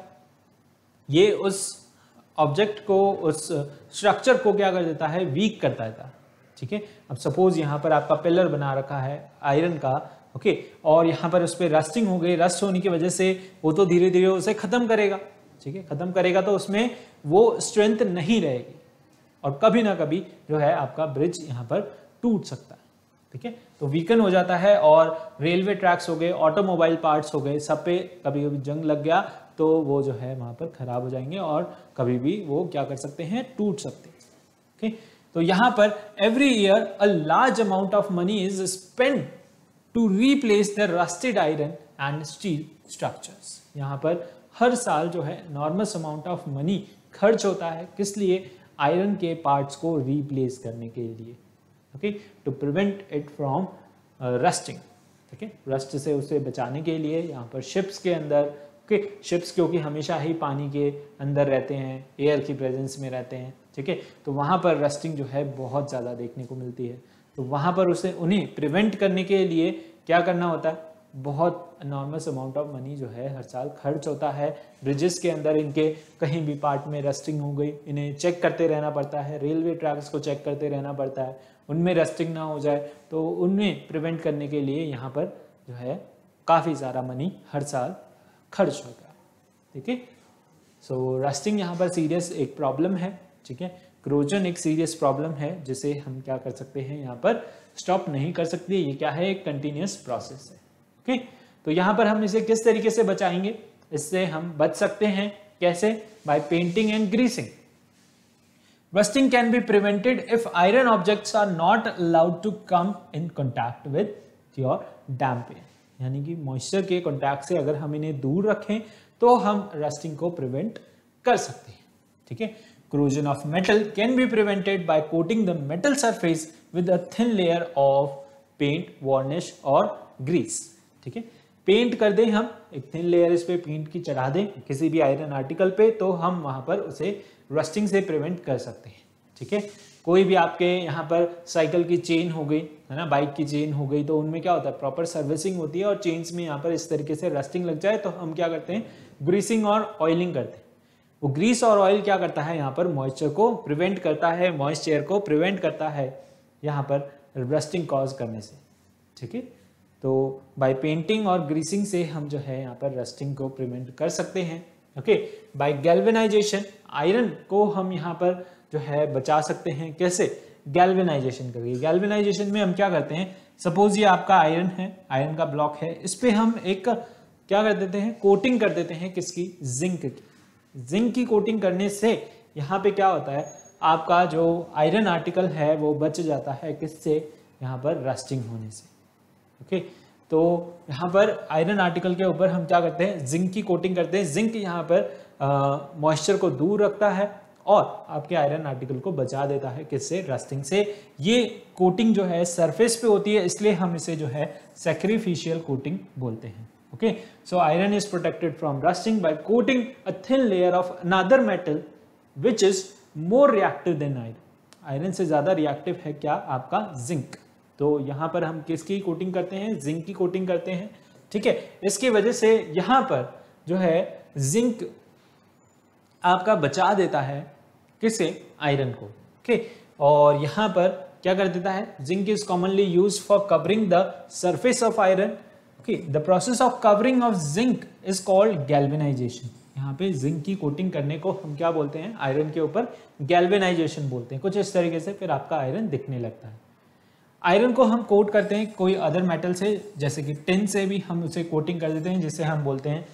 Speaker 1: ये उस ऑब्जेक्ट को, उस स्ट्रक्चर को क्या कर देता है, वीक करता है। ठीक है, अब सपोज यहाँ पर आपका पिलर बना रखा है आयरन का, ओके, और यहाँ पर उस पर रस्टिंग हो गई, रस्ट होने की वजह से वो तो धीरे धीरे उसे खत्म करेगा। ठीक है, खत्म करेगा तो उसमें वो स्ट्रेंथ नहीं रहेगी और कभी ना कभी जो है आपका ब्रिज यहाँ पर टूट सकता है। ठीक है, तो वीकन हो जाता है और रेलवे ट्रैक्स हो गए, ऑटोमोबाइल पार्ट्स हो गए, सब पे कभी कभी जंग लग गया तो वो जो है वहां पर खराब हो जाएंगे और कभी भी वो क्या कर सकते हैं, टूट सकते हैं। ओके, तो यहाँ पर every year a large amount of money is spend to replace the rusted iron and steel structures. यहाँ पर हर साल जो है नॉर्मस अमाउंट ऑफ मनी खर्च होता है, किस लिए, आयरन के पार्ट्स को रिप्लेस करने के लिए। Okay, to prevent it from rusting. ठीक है, रस्ट से उसे बचाने के लिए यहाँ पर शिप्स के अंदर, ओके, शिप्स क्योंकि हमेशा ही पानी के अंदर रहते हैं, एयर की प्रेजेंस में रहते हैं। ठीक है, तो वहाँ पर रस्टिंग जो है बहुत ज़्यादा देखने को मिलती है। तो वहाँ पर उन्हें प्रिवेंट करने के लिए क्या करना होता है, बहुत एनॉर्मस अमाउंट ऑफ मनी जो है हर साल खर्च होता है। ब्रिजेस के अंदर इनके कहीं भी पार्ट में रस्टिंग हो गई, इन्हें चेक करते रहना पड़ता है, रेलवे ट्रैक्स को चेक करते रहना पड़ता है, उनमें रस्टिंग ना हो जाए, तो उनमें प्रिवेंट करने के लिए यहाँ पर जो है काफ़ी सारा मनी हर साल खर्च होता है। ठीक है, सो रस्टिंग यहाँ पर सीरियस एक प्रॉब्लम है। ठीक है, क्रोजन एक सीरियस प्रॉब्लम है जिसे हम क्या कर सकते हैं, यहाँ पर स्टॉप नहीं कर सकते। ये क्या है, एक कंटिन्यूस प्रोसेस है। ओके, तो यहाँ पर हम इसे किस तरीके से बचाएंगे, इससे हम बच सकते हैं कैसे, by painting and greasing. Rusting can be prevented if iron objects are not allowed to come in contact with your damp air. यानी कि मॉइस्चर के कॉन्टैक्ट से अगर हम इन्हें दूर रखें तो हम रस्टिंग को प्रिवेंट कर सकते हैं, ठीक है। corrosion of metal can be prevented by coating the metal surface with a thin layer of paint, varnish और grease, ठीक है। पेंट कर दें हम, एक थिन लेयर इस पे पेंट की चढ़ा दें किसी भी आयरन आर्टिकल पे, तो हम वहां पर उसे रस्टिंग से प्रिवेंट कर सकते हैं, ठीक है। कोई भी आपके यहाँ पर साइकिल की चेन हो गई है ना, बाइक की चेन हो गई, तो उनमें क्या होता है, प्रॉपर सर्विसिंग होती है और चेन्स में यहाँ पर इस तरीके से रस्टिंग लग जाए तो हम क्या करते हैं, ग्रीसिंग और ऑयलिंग करते हैं। वो ग्रीस और ऑयल क्या करता है, यहाँ पर मॉइस्चर को प्रिवेंट करता है, मॉइस्चर को प्रिवेंट करता है यहाँ पर रस्टिंग कॉज करने से, ठीक है। तो बाय पेंटिंग और ग्रीसिंग से हम जो है यहाँ पर रस्टिंग को प्रिवेंट कर सकते हैं, ओके। बाय गैल्वेनाइजेशन, आयरन को हम यहाँ पर जो है बचा सकते हैं, कैसे, गैल्वेनाइजेशन करके। गैल्वेनाइजेशन में हम क्या करते हैं, सपोज ये आपका आयरन है, आयरन का ब्लॉक है, इस पे हम एक क्या कर देते हैं, कोटिंग कर देते हैं, किसकी, जिंक की। जिंक की कोटिंग करने से यहाँ पे क्या होता है, आपका जो आयरन आर्टिकल है वो बच जाता है, किससे, यहाँ पर रस्टिंग होने से, ओके। तो यहाँ पर आयरन आर्टिकल के ऊपर हम क्या करते हैं, जिंक की कोटिंग करते हैं। जिंक यहाँ पर मॉइस्चर को दूर रखता है और आपके आयरन आर्टिकल को बचा देता है, किससे, रस्टिंग से। ये कोटिंग जो है सरफेस पे होती है, इसलिए हम इसे जो है सैक्रिफिशियल कोटिंग बोलते हैं, okay. So iron is protected from rusting by coating a thin layer of another metal which is more reactive than iron. Iron से ज्यादा रिएक्टिव है क्या, आपका जिंक। तो यहाँ पर हम किसकी कोटिंग करते हैं, जिंक की कोटिंग करते हैं, ठीक है। इसकी वजह से यहाँ पर जो है जिंक आपका बचा देता है, किसे, आयरन को, ओके। और यहाँ पर क्या कर देता है, zinc is commonly use for covering the surface of iron, okay. The process of covering of zinc is called galvanisation. यहाँ पे जिंक की कोटिंग करने को हम क्या बोलते हैं, आयरन के ऊपर गैल्वेनाइजेशन बोलते हैं। कुछ इस तरीके से फिर आपका आयरन दिखने लगता है। आयरन को हम कोट करते हैं कोई अदर मेटल से, जैसे कि टिन से भी हम उसे कोटिंग कर देते हैं, जिसे हम बोलते हैं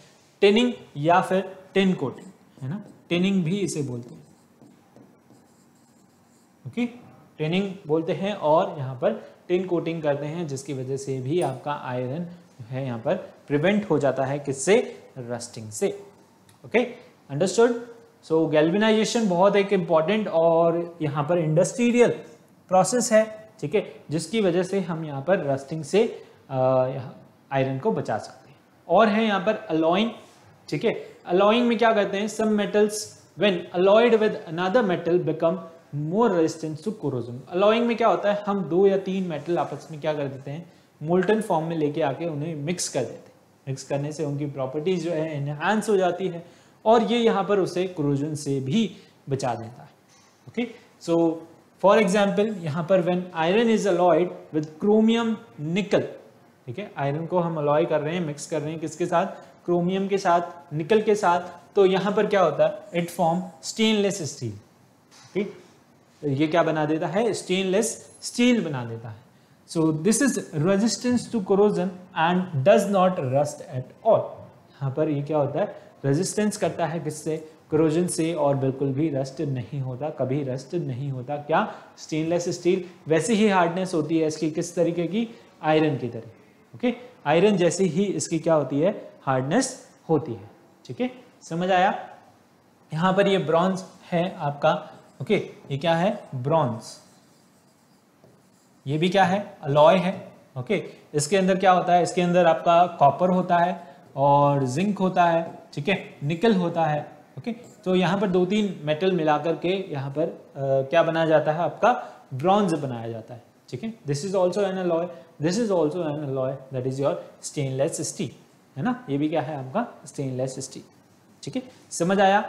Speaker 1: टिनिंग या फिर टिन कोटिंग, है ना, टिनिंग भी इसे बोलते हैं, ओके। टिनिंग बोलते हैं और यहाँ पर टिन कोटिंग करते हैं, जिसकी वजह से भी आपका आयरन है यहाँ पर प्रिवेंट हो जाता है, किससे, रस्टिंग से, ओके। अंडरस्टूड। सो गैल्वेनाइजेशन बहुत एक इम्पॉर्टेंट और यहाँ पर इंडस्ट्रियल प्रोसेस है, ठीक है, जिसकी वजह से हम यहाँ पर रस्टिंग से आयरन को बचा सकते हैं। और है यहाँ पर अलॉइंग, ठीक है। अलॉइंग में क्या करते हैं, some metals when alloyed with another metal become more resistant to corrosion. Alloying में क्या होता है, हम 2 या 3 मेटल आपस में क्या कर देते हैं, मोल्टन फॉर्म में लेके आके उन्हें मिक्स कर देते हैं। मिक्स करने से उनकी प्रॉपर्टीज जो है एनहांस हो जाती है और ये यहाँ पर उसे कोरोजन से भी बचा देता है, ओके। सो फॉर एग्जाम्पल यहाँ पर when iron is alloyed with chromium nickel, ठीक है, आयरन को हम अलॉय कर रहे हैं, मिक्स कर रहे हैं, किसके साथ, क्रोमियम के साथ, निकल के साथ, तो यहाँ पर क्या होता है, इट फॉर्म स्टेनलेस स्टील, ठीक। तो ये क्या बना देता है, स्टेनलेस स्टील बना देता है। So this is resistance to corrosion and does not rust at all. यहाँ पर ये क्या होता है, रेजिस्टेंस करता है किससे, कोरोजन से, और बिल्कुल भी रस्ट नहीं होता, कभी रस्ट नहीं होता। क्या, स्टेनलेस स्टील। वैसी ही हार्डनेस होती है इसकी, किस तरीके की, आयरन की तरह, ओके। आयरन जैसी ही इसकी क्या होती है, हार्डनेस होती है, ठीक है, समझ आया। यहाँ पर ये ब्रॉन्ज है आपका, ओके, ये क्या है, ब्रॉन्ज। ये भी क्या है, अलॉय है, ओके। इसके अंदर क्या होता है, इसके अंदर आपका कॉपर होता है और जिंक होता है, ठीक है, निकल होता है, ओके। तो यहाँ पर 2-3 मेटल मिलाकर के यहाँ पर क्या बनाया जाता है, आपका ब्रॉन्ज बनाया जाता है, ठीक है। This is also an alloy, this is also an alloy, that is your stainless steel, है ना। ये भी क्या है आपका, स्टेनलेस स्टील, ठीक है, समझ आया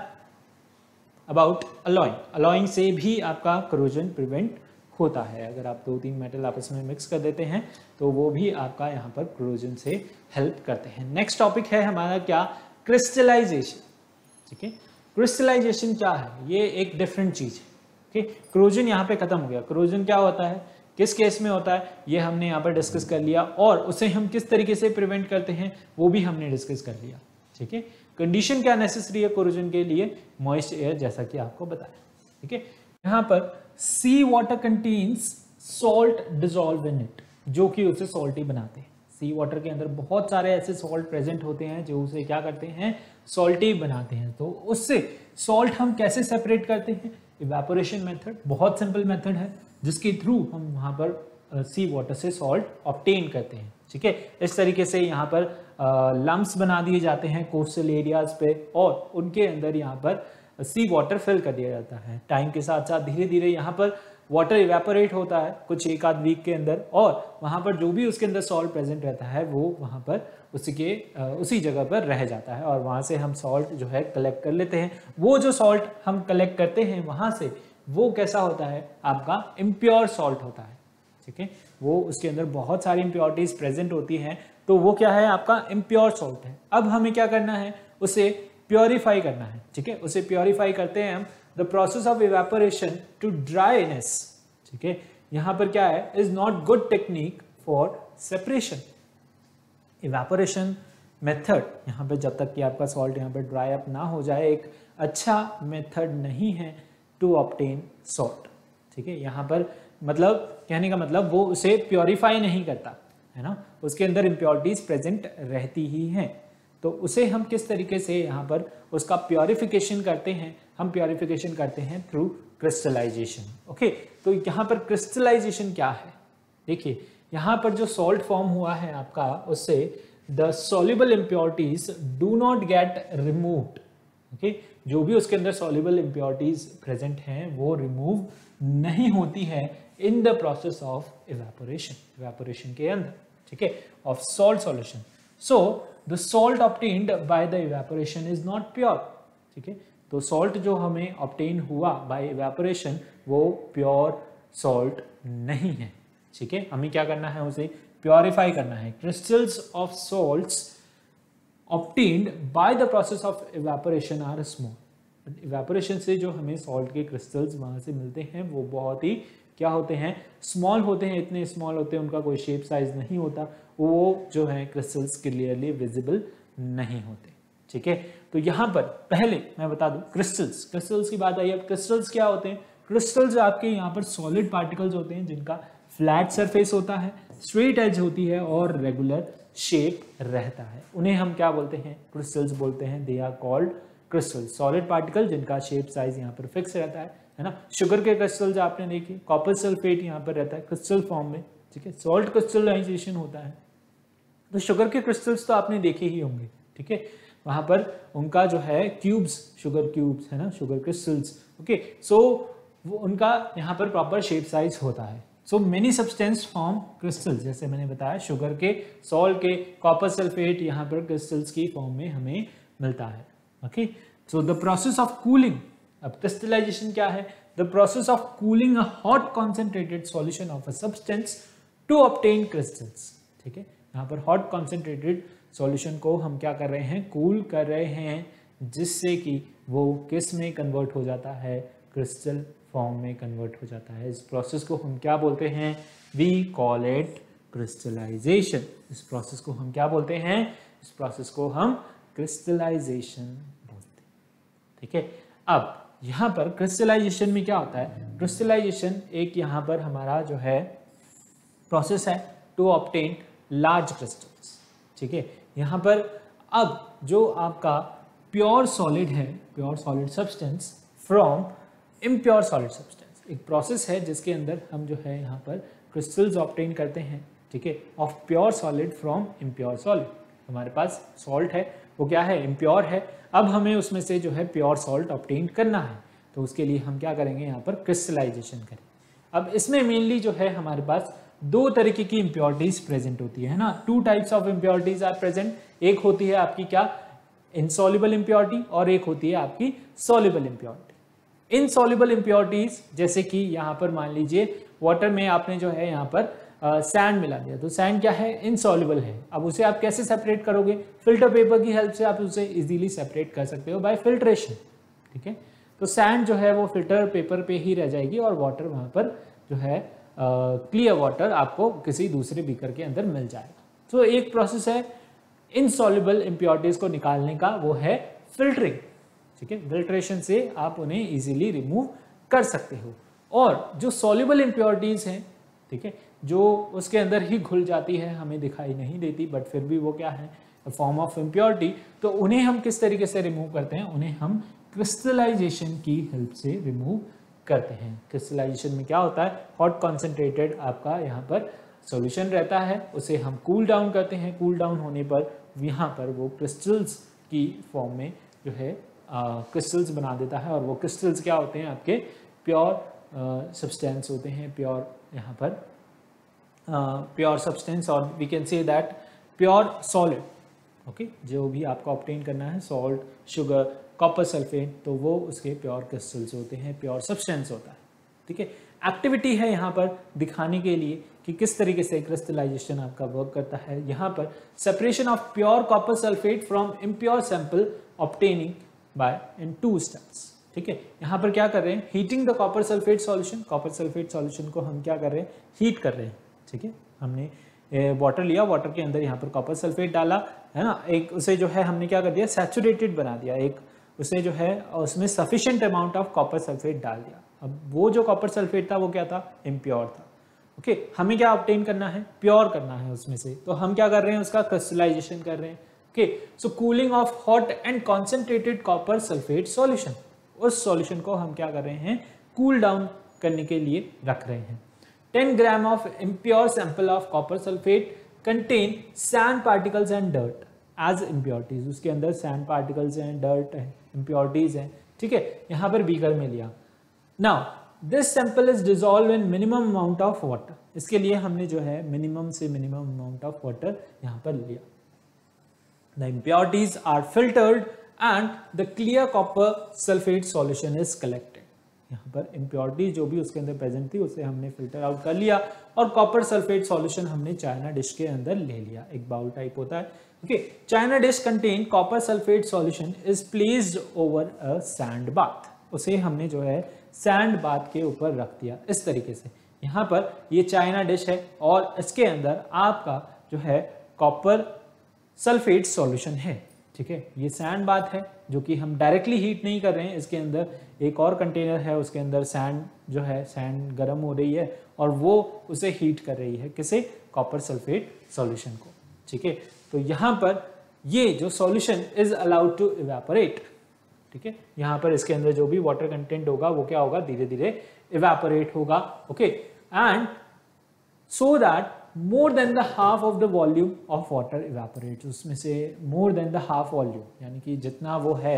Speaker 1: अबाउट अलॉइंग। अलॉइंग से भी आपका कोरोजन प्रिवेंट होता है। अगर आप 2-3 मेटल आपस में मिक्स कर देते हैं तो वो भी आपका यहाँ पर कोरोजन से हेल्प करते हैं। नेक्स्ट टॉपिक है हमारा क्या, क्रिस्टलाइजेशन, ठीक है। क्रिस्टलाइजेशन क्या है, ये एक डिफरेंट चीज है, ओके। कोरोजन यहाँ पे खत्म हो गया। कोरोजन क्या होता है, किस केस में होता है, ये हमने यहाँ पर डिस्कस कर लिया, और उसे हम किस तरीके से प्रिवेंट करते हैं वो भी हमने डिस्कस कर लिया, ठीक है। कंडीशन क्या नेसेसरी है कोरोजन के लिए, मॉइस्ट एयर, जैसा कि आपको बताया, ठीक है। यहाँ पर sea water contains salt dissolve in it, जो कि उसे सॉल्टी बनाते हैं। सी वाटर के अंदर बहुत सारे ऐसे सॉल्ट प्रेजेंट होते हैं जो उसे क्या करते हैं, सॉल्टी बनाते हैं। तो उससे सॉल्ट हम कैसे सेपरेट करते हैं, इवेपोरेशन मेथड, बहुत सिंपल मेथड है जिसके थ्रू हम वहाँ पर सी वाटर से सॉल्ट ऑब्टेन करते हैं। ठीक है, इस तरीके से यहाँ पर लम्प्स बना दिए जाते हैं कोस्टल एरियाज पे और उनके अंदर यहाँ पर सी वाटर फिल कर दिया जाता है। टाइम के साथ साथ धीरे धीरे यहाँ पर वाटर इवेपोरेट होता है कुछ एक आध वीक के अंदर, और वहाँ पर जो भी उसके अंदर सॉल्ट प्रेजेंट रहता है वो वहाँ पर उसी जगह पर रह जाता है और वहाँ से हम सॉल्ट जो है कलेक्ट कर लेते हैं। वो जो सॉल्ट हम कलेक्ट करते हैं वहाँ से वो कैसा होता है, आपका इम्प्योर सॉल्ट होता है। ठीक है, वो उसके अंदर बहुत सारी इम्प्योरिटीज प्रेजेंट होती हैं, तो वो क्या है, आपका इम्प्योर सॉल्ट है। अब हमें क्या करना है, उसे प्योरीफाई करना है। ठीक है, उसे प्योरीफाई करते हैं हम the process of evaporation to dryness. ठीक है, यहाँ पर क्या है, is not good technique for separation. Evaporation method यहाँ पे जब तक कि आपका सॉल्ट यहाँ पर ड्राई अप ना हो जाए, एक अच्छा मेथड नहीं है टू ऑब्टेन सॉल्ट। ठीक है, यहाँ पर मतलब कहने का मतलब वो उसे प्योरीफाई नहीं करता है ना, उसके अंदर इम्प्योरिटीज प्रेजेंट रहती ही हैं। तो उसे हम किस तरीके से यहाँ पर उसका प्योरिफिकेशन करते हैं, हम प्योरिफिकेशन करते हैं थ्रू क्रिस्टलाइजेशन। ओके, तो यहाँ पर क्रिस्टलाइजेशन क्या है, देखिए यहाँ पर जो सॉल्ट फॉर्म हुआ है आपका, उससे the soluble impurities do not gate removed. Okay, जो भी उसके अंदर सॉल्युबल इम्प्योरिटीज प्रेजेंट हैं वो रिमूव नहीं होती है in the process of evaporation के अंदर। ठीक है, of salt solution. So the salt obtained by the evaporation is not pure. ठीक है, तो सॉल्ट जो हमें ऑब्टेन हुआ बाय इवेपोरेशन वो प्योर सॉल्ट नहीं है। ठीक है, हमें क्या करना है, उसे प्योरीफाई करना है। Crystals of salts obtained by the process of evaporation are small. Evaporation से जो हमें सॉल्ट के क्रिस्टल्स वहां से मिलते हैं वो बहुत ही क्या होते हैं, स्मॉल होते हैं। इतने स्मॉल होते हैं, उनका कोई शेप साइज नहीं होता, वो जो है क्रिस्टल्स क्लियरली विजिबल नहीं होते। ठीक है, तो यहाँ पर पहले मैं बता दूं क्रिस्टल्स की बात आई। अब क्रिस्टल्स क्या होते हैं, क्रिस्टल्स आपके यहाँ पर सॉलिड पार्टिकल्स होते हैं जिनका फ्लैट सरफेस होता है, स्ट्रेट एज होती है और रेगुलर शेप रहता है। उन्हें हम क्या बोलते हैं, क्रिस्टल्स बोलते हैं। They are called crystals, solid particle जिनका शेप साइज यहाँ पर फिक्स रहता है ना। शुगर के क्रिस्टल्स आपने देखे, कॉपर सल्फेट यहाँ पर रहता है क्रिस्टल फॉर्म में। ठीक है, सॉल्ट क्रिस्टलाइजेशन होता है। तो शुगर के क्रिस्टल्स तो आपने देखे ही होंगे। ठीक है, वहां पर उनका जो है क्यूब्स, शुगर क्यूब्स है ना, शुगर क्रिस्टल्स। ओके, सो वो उनका यहाँ पर प्रॉपर शेप साइज होता है। So many substance form crystals, जैसे मैंने बताया शुगर के, सॉल्ट के, कॉपर सल्फेट यहाँ पर क्रिस्टल्स की फॉर्म में हमें मिलता है। Okay, so the process of cooling. अब क्रिस्टलाइजेशन क्या है, the process of cooling a hot concentrated solution of a substance to obtain crystals. ठीक है, यहाँ पर हॉट कॉन्सेंट्रेटेड सॉल्यूशन को हम क्या कर रहे हैं, कूल कर रहे हैं, जिससे कि वो किस में कन्वर्ट हो जाता है, क्रिस्टल फॉर्म में कन्वर्ट हो जाता है। इस प्रोसेस को हम क्या बोलते हैं, वी कॉल इट क्रिस्टलाइजेशन। इस प्रोसेस को हम क्या बोलते हैं, इस प्रोसेस को हम क्रिस्टलाइजेशन बोलते हैं। ठीक है, अब यहाँ पर क्रिस्टलाइजेशन में क्या होता है, क्रिस्टलाइजेशन एक यहाँ पर हमारा जो है प्रोसेस है टू ऑब्टेन लार्ज क्रिस्टल्स। ठीक है, यहाँ पर अब जो आपका प्योर सॉलिड है, pure solid substance from impure solid substance, एक प्रोसेस है जिसके अंदर हम जो है यहाँ पर क्रिस्टल्स ऑब्टेन करते हैं। ठीक है, of pure solid from impure solid. हमारे पास सॉल्ट है, वो क्या है, इम्प्योर है। अब हमें उसमें से जो है प्योर सॉल्ट ऑब्टेन करना है, तो उसके लिए हम क्या करेंगे, यहाँ पर क्रिस्टलाइजेशन करें। अब इसमें मेनली जो है हमारे पास दो तरीके की इम्प्योरिटीज प्रेजेंट होती है ना। Two types of impurities are present. एक होती है आपकी क्या, इनसॉल्युबल इम्प्योरिटी, और एक होती है आपकी सॉल्युबल इम्प्योरिटी। इनसॉल्युबल इम्प्योरिटीज जैसे कि यहाँ पर मान लीजिए वाटर में आपने जो है यहाँ पर सैंड मिला दिया, तो सैंड क्या है, इनसॉल्युबल है। अब उसे आप कैसे सेपरेट करोगे, फिल्टर पेपर की हेल्प से आप उसे इजीली सेपरेट कर सकते हो बाय फिल्ट्रेशन। ठीक है, तो सैंड जो है वो फिल्टर पेपर पे ही रह जाएगी और वाटर वहाँ पर जो है क्लियर वाटर आपको किसी दूसरे बीकर के अंदर मिल जाएगा। तो एक प्रोसेस है इनसॉल्युबल इम्प्योरिटीज को निकालने का, वो है फिल्टरिंग। ठीक है, फिल्ट्रेशन से आप उन्हें इजीली रिमूव कर सकते हो। और जो सॉल्युबल इम्प्योरिटीज हैं, ठीक है, जो उसके अंदर ही घुल जाती है, हमें दिखाई नहीं देती, बट फिर भी वो क्या है, फॉर्म ऑफ इम्प्योरिटी, तो उन्हें हम किस तरीके से रिमूव करते हैं, उन्हें हम क्रिस्टलाइजेशन की हेल्प से रिमूव करते हैं। क्रिस्टलाइजेशन में क्या होता है, हॉट कॉन्सेंट्रेटेड आपका यहाँ पर सॉल्यूशन रहता है, उसे हम कूल डाउन करते हैं, कूल डाउन होने पर यहाँ पर वो क्रिस्टल्स की फॉर्म में जो है क्रिस्टल्स बना देता है, और वो क्रिस्टल्स क्या होते हैं, आपके प्योर सब्सटेंस होते हैं, प्योर यहाँ पर प्योर सब्सटेंस, और we can say that pure solid. Okay, जो भी आपको ऑब्टेन करना है, सॉल्ट, शुगर, कॉपर सल्फेट, तो वो उसके प्योर क्रिस्टल्स होते हैं, प्योर सब्सटेंस होता है। ठीक है, एक्टिविटी है यहाँ पर दिखाने के लिए कि किस तरीके से क्रिस्टलाइजेशन आपका वर्क करता है। यहाँ पर separation of pure copper sulphate from impure sample obtaining by in 2 steps. ठीक है, यहाँ पर क्या कर रहे हैं, heating the copper sulphate solution, copper sulphate solution को हम क्या कर रहे हैं, हीट कर रहे हैं। ठीक है, हमने वाटर लिया, वाटर के अंदर यहाँ पर कॉपर सल्फेट डाला, है ना, एक उसे जो है हमने क्या कर दिया, सैचुरेटेड बना दिया, एक उसे जो है उसमें sufficient amount of copper sulphate डाल दिया। अब वो जो कॉपर सल्फेट था वो क्या था, इम्प्योर था। ओके, हमें क्या ऑब्टेन करना है, प्योर करना है उसमें से, तो हम क्या कर रहे हैं, उसका क्रिस्टलाइजेशन कर रहे हैं। Okay, so cooling of hot and concentrated copper sulphate solution, उस सॉल्यूशन को हम क्या कर रहे हैं, कूल डाउन करने के लिए रख रहे हैं। 10 gram of impure sample of copper sulfate contain sand particles and dirt as impurities, उसके अंदर sand particles हैं, dirt है, impurities हैं। ठीक है, यहाँ पर बीकर में लिया। Now this sample is dissolved in minimum amount of water, इसके लिए हमने जो है मिनिमम से मिनिमम अमाउंट ऑफ वाटर यहाँ पर लिया। The impurities are filtered and the clear copper sulfate solution is collected, यहाँ पर इम्प्योरिटी जो भी उसके अंदर प्रेजेंट थी उसे हमने फिल्टर आउट कर लिया, और कॉपर सल्फेट सॉल्यूशन हमने चाइना डिश के अंदर ले लिया, एक बाउल टाइप होता है। Okay, China dish contain copper sulphate solution is placed over a sand bath, उसे हमने जो है सैंड बाथ के ऊपर रख दिया इस तरीके से। यहाँ पर ये चाइना डिश है और इसके अंदर आपका जो है कॉपर सल्फेट सॉल्यूशन है। ठीक है, ये सैंड बाथ है जो कि हम डायरेक्टली हीट नहीं कर रहे हैं, इसके अंदर एक और कंटेनर है, उसके अंदर सैंड जो है, सैंड गर्म हो रही है और वो उसे हीट कर रही है, किसे, कॉपर सल्फेट सॉल्यूशन को। ठीक है, तो यहाँ पर ये जो solution is allowed to evaporate. ठीक है, यहाँ पर इसके अंदर जो भी वाटर कंटेंट होगा वो क्या होगा, धीरे धीरे इवेपोरेट होगा। Okay, and so that more than the half of the volume of water evaporates, उसमें से more than the half volume, यानी कि जितना वो है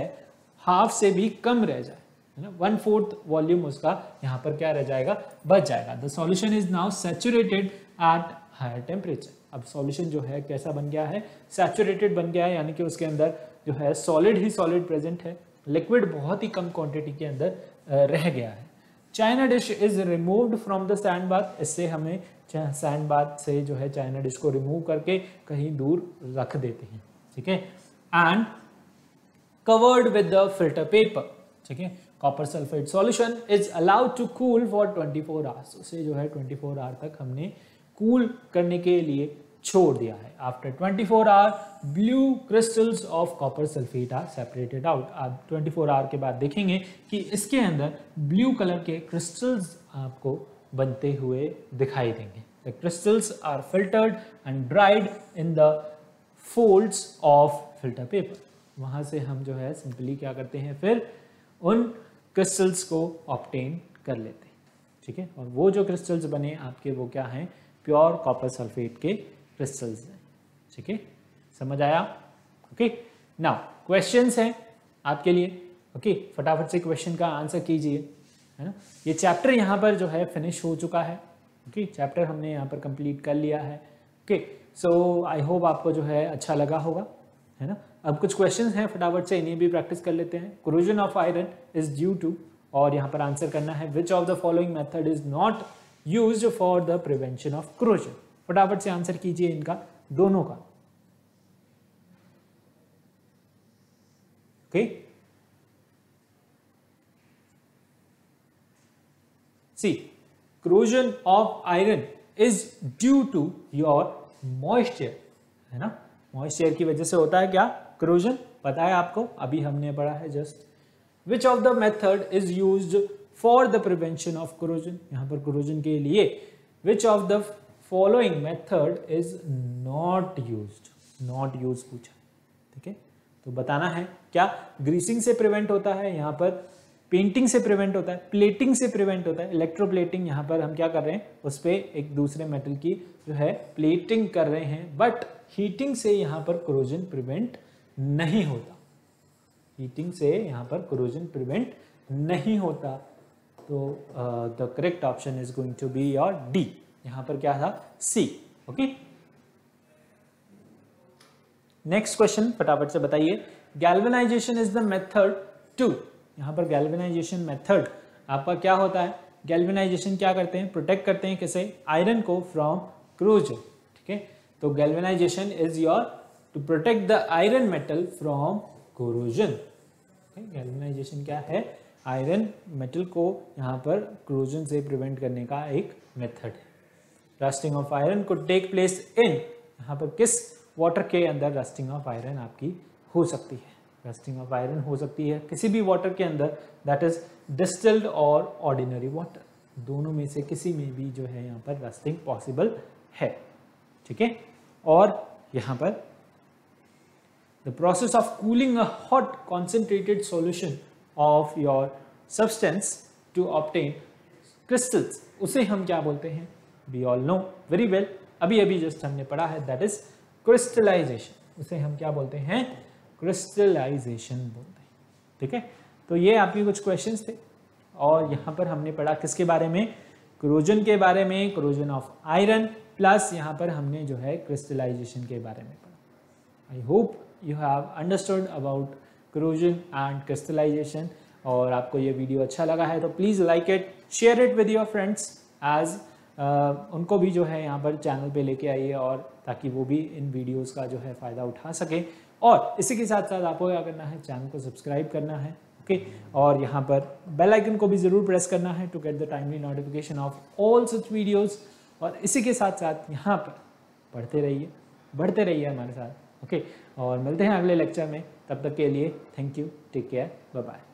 Speaker 1: हाफ से भी कम रह जाए, है ना, 1/4 वॉल्यूम उसका यहाँ पर क्या रह जाएगा, बच जाएगा। The solution is now saturated at higher temperature, अब सॉल्यूशन जो है कैसा बन गया है, सैचुरेटेड बन गया है, यानी कि उसके अंदर जो है सॉलिड ही सॉलिड प्रेजेंट है, लिक्विड बहुत ही कम क्वांटिटी के अंदर रह गया है। China dish is removed from the sand bath, इससे हमें सैंड बाथ से जो है चाइना डिश को रिमूव करके कहीं दूर रख देते हैं। ठीक है, and covered with the filter paper. ठीक है, copper sulphate solution is allowed to cool for 24 hours, उसे जो है 24 आवर तक हमने कूल करने के लिए छोड़ दिया है। After 24 hour blue crystals of copper sulphate are separated out, आप 24 आवर के बाद देखेंगे कि इसके अंदर ब्लू कलर के क्रिस्टल्स आपको बनते हुए दिखाई देंगे। The crystals are filtered and dried in the folds of filter paper, वहां से हम जो है सिंपली क्या करते हैं, फिर उन क्रिस्टल्स को ऑब्टेन कर लेते हैं। ठीक है, और वो जो क्रिस्टल्स बने आपके वो क्या हैं, प्योर कॉपर सल्फेट के क्रिस्टल्स हैं। ठीक है, समझ आया? ओके, नाउ क्वेश्चंस हैं आपके लिए। ओके, फटाफट से क्वेश्चन का आंसर कीजिए, है ना। ये चैप्टर यहाँ पर जो है फिनिश हो चुका है। ओके, चैप्टर हमने यहाँ पर कंप्लीट कर लिया है। ओके, सो आई होप आपको जो है अच्छा लगा होगा, है ना। अब कुछ क्वेश्चंस हैं, फटाफट से इन्हें भी प्रैक्टिस कर लेते हैं। Corrosion of iron is due to, और यहाँ पर आंसर करना है which of the following method is not used for the prevention of corrosion. फटाफट से आंसर कीजिए इनका, दोनों का। Okay, C corrosion of iron is due to your moisture, है ना। मॉइस्चर की वजह से होता है क्या, corrosion, पता है आपको, अभी हमने पढ़ा है just. Which of the method is used for the prevention of corrosion, यहाँ पर कोरोजन के लिए विच of the following method is not use पूछा, ठीक है। तो बताना है क्या ग्रीसिंग से प्रिवेंट होता है, यहाँ पर पेंटिंग से प्रिवेंट होता है, प्लेटिंग से प्रिवेंट होता है, इलेक्ट्रोप्लेटिंग, यहाँ पर हम क्या कर रहे हैं उस पर एक दूसरे मेटल की जो है प्लेटिंग कर रहे हैं, बट हीटिंग से यहाँ पर कोरोजन प्रिवेंट नहीं होता, हीटिंग से यहाँ पर कोरोजन प्रिवेंट नहीं होता। तो the correct option is going to be your D, यहाँ पर क्या था सी, ओके। नेक्स्ट क्वेश्चन फटाफट से बताइए, galvanisation is the method to, यहाँ पर गैल्वेनाइजेशन मेथड आपका क्या होता है, गैल्वेनाइजेशन क्या करते हैं, प्रोटेक्ट करते हैं किसे, आयरन को फ्रॉम कोरोजन, ठीक है। तो galvanisation is your to protect the iron metal from corrosion, galvanisation क्या है, आयरन मेटल को यहाँ पर कोरोजन से प्रिवेंट करने का एक मेथड है। रस्टिंग ऑफ आयरन को टेक प्लेस इन, यहाँ पर किस वाटर के अंदर रस्टिंग ऑफ आयरन आपकी हो सकती है, रस्टिंग ऑफ आयरन हो सकती है किसी भी वाटर के अंदर, दैट इज डिस्टिल्ड और ऑर्डिनरी वाटर, दोनों में से किसी में भी जो है यहाँ पर रस्टिंग पॉसिबल है, ठीक है। और यहाँ पर the process of cooling a hot concentrated solution of your substance to obtain crystals, उसे हम क्या बोलते हैं, we all know very well, अभी जस्ट हमने पढ़ा है, दैट इज क्रिस्टलाइजेशन, उसे हम क्या बोलते हैं, क्रिस्टलाइजेशन बोलते हैं, ठीक है। तो ये आपके कुछ क्वेश्चंस थे और यहाँ पर हमने पढ़ा किसके बारे में, कोरोजन के बारे में, कोरोजन ऑफ आयरन, प्लस यहाँ पर हमने जो है क्रिस्टलाइजेशन के बारे में पढ़ा। I hope you have understood about corrosion and crystallisation, और आपको ये वीडियो अच्छा लगा है तो please like it, share it with your friends, as उनको भी जो है यहाँ पर चैनल पे लेके आइए, और ताकि वो भी इन वीडियोस का जो है फ़ायदा उठा सके। और इसी के साथ साथ आपको क्या करना है, चैनल को सब्सक्राइब करना है, ओके, और यहाँ पर बेल आइकन को भी ज़रूर प्रेस करना है to get the timely notification of all such videos. और इसी के साथ साथ यहाँ पर पढ़ते रहिए, बढ़ते रहिए हमारे साथ, ओके। और मिलते हैं अगले लेक्चर में, तब तक के लिए thank you, take care, bye bye.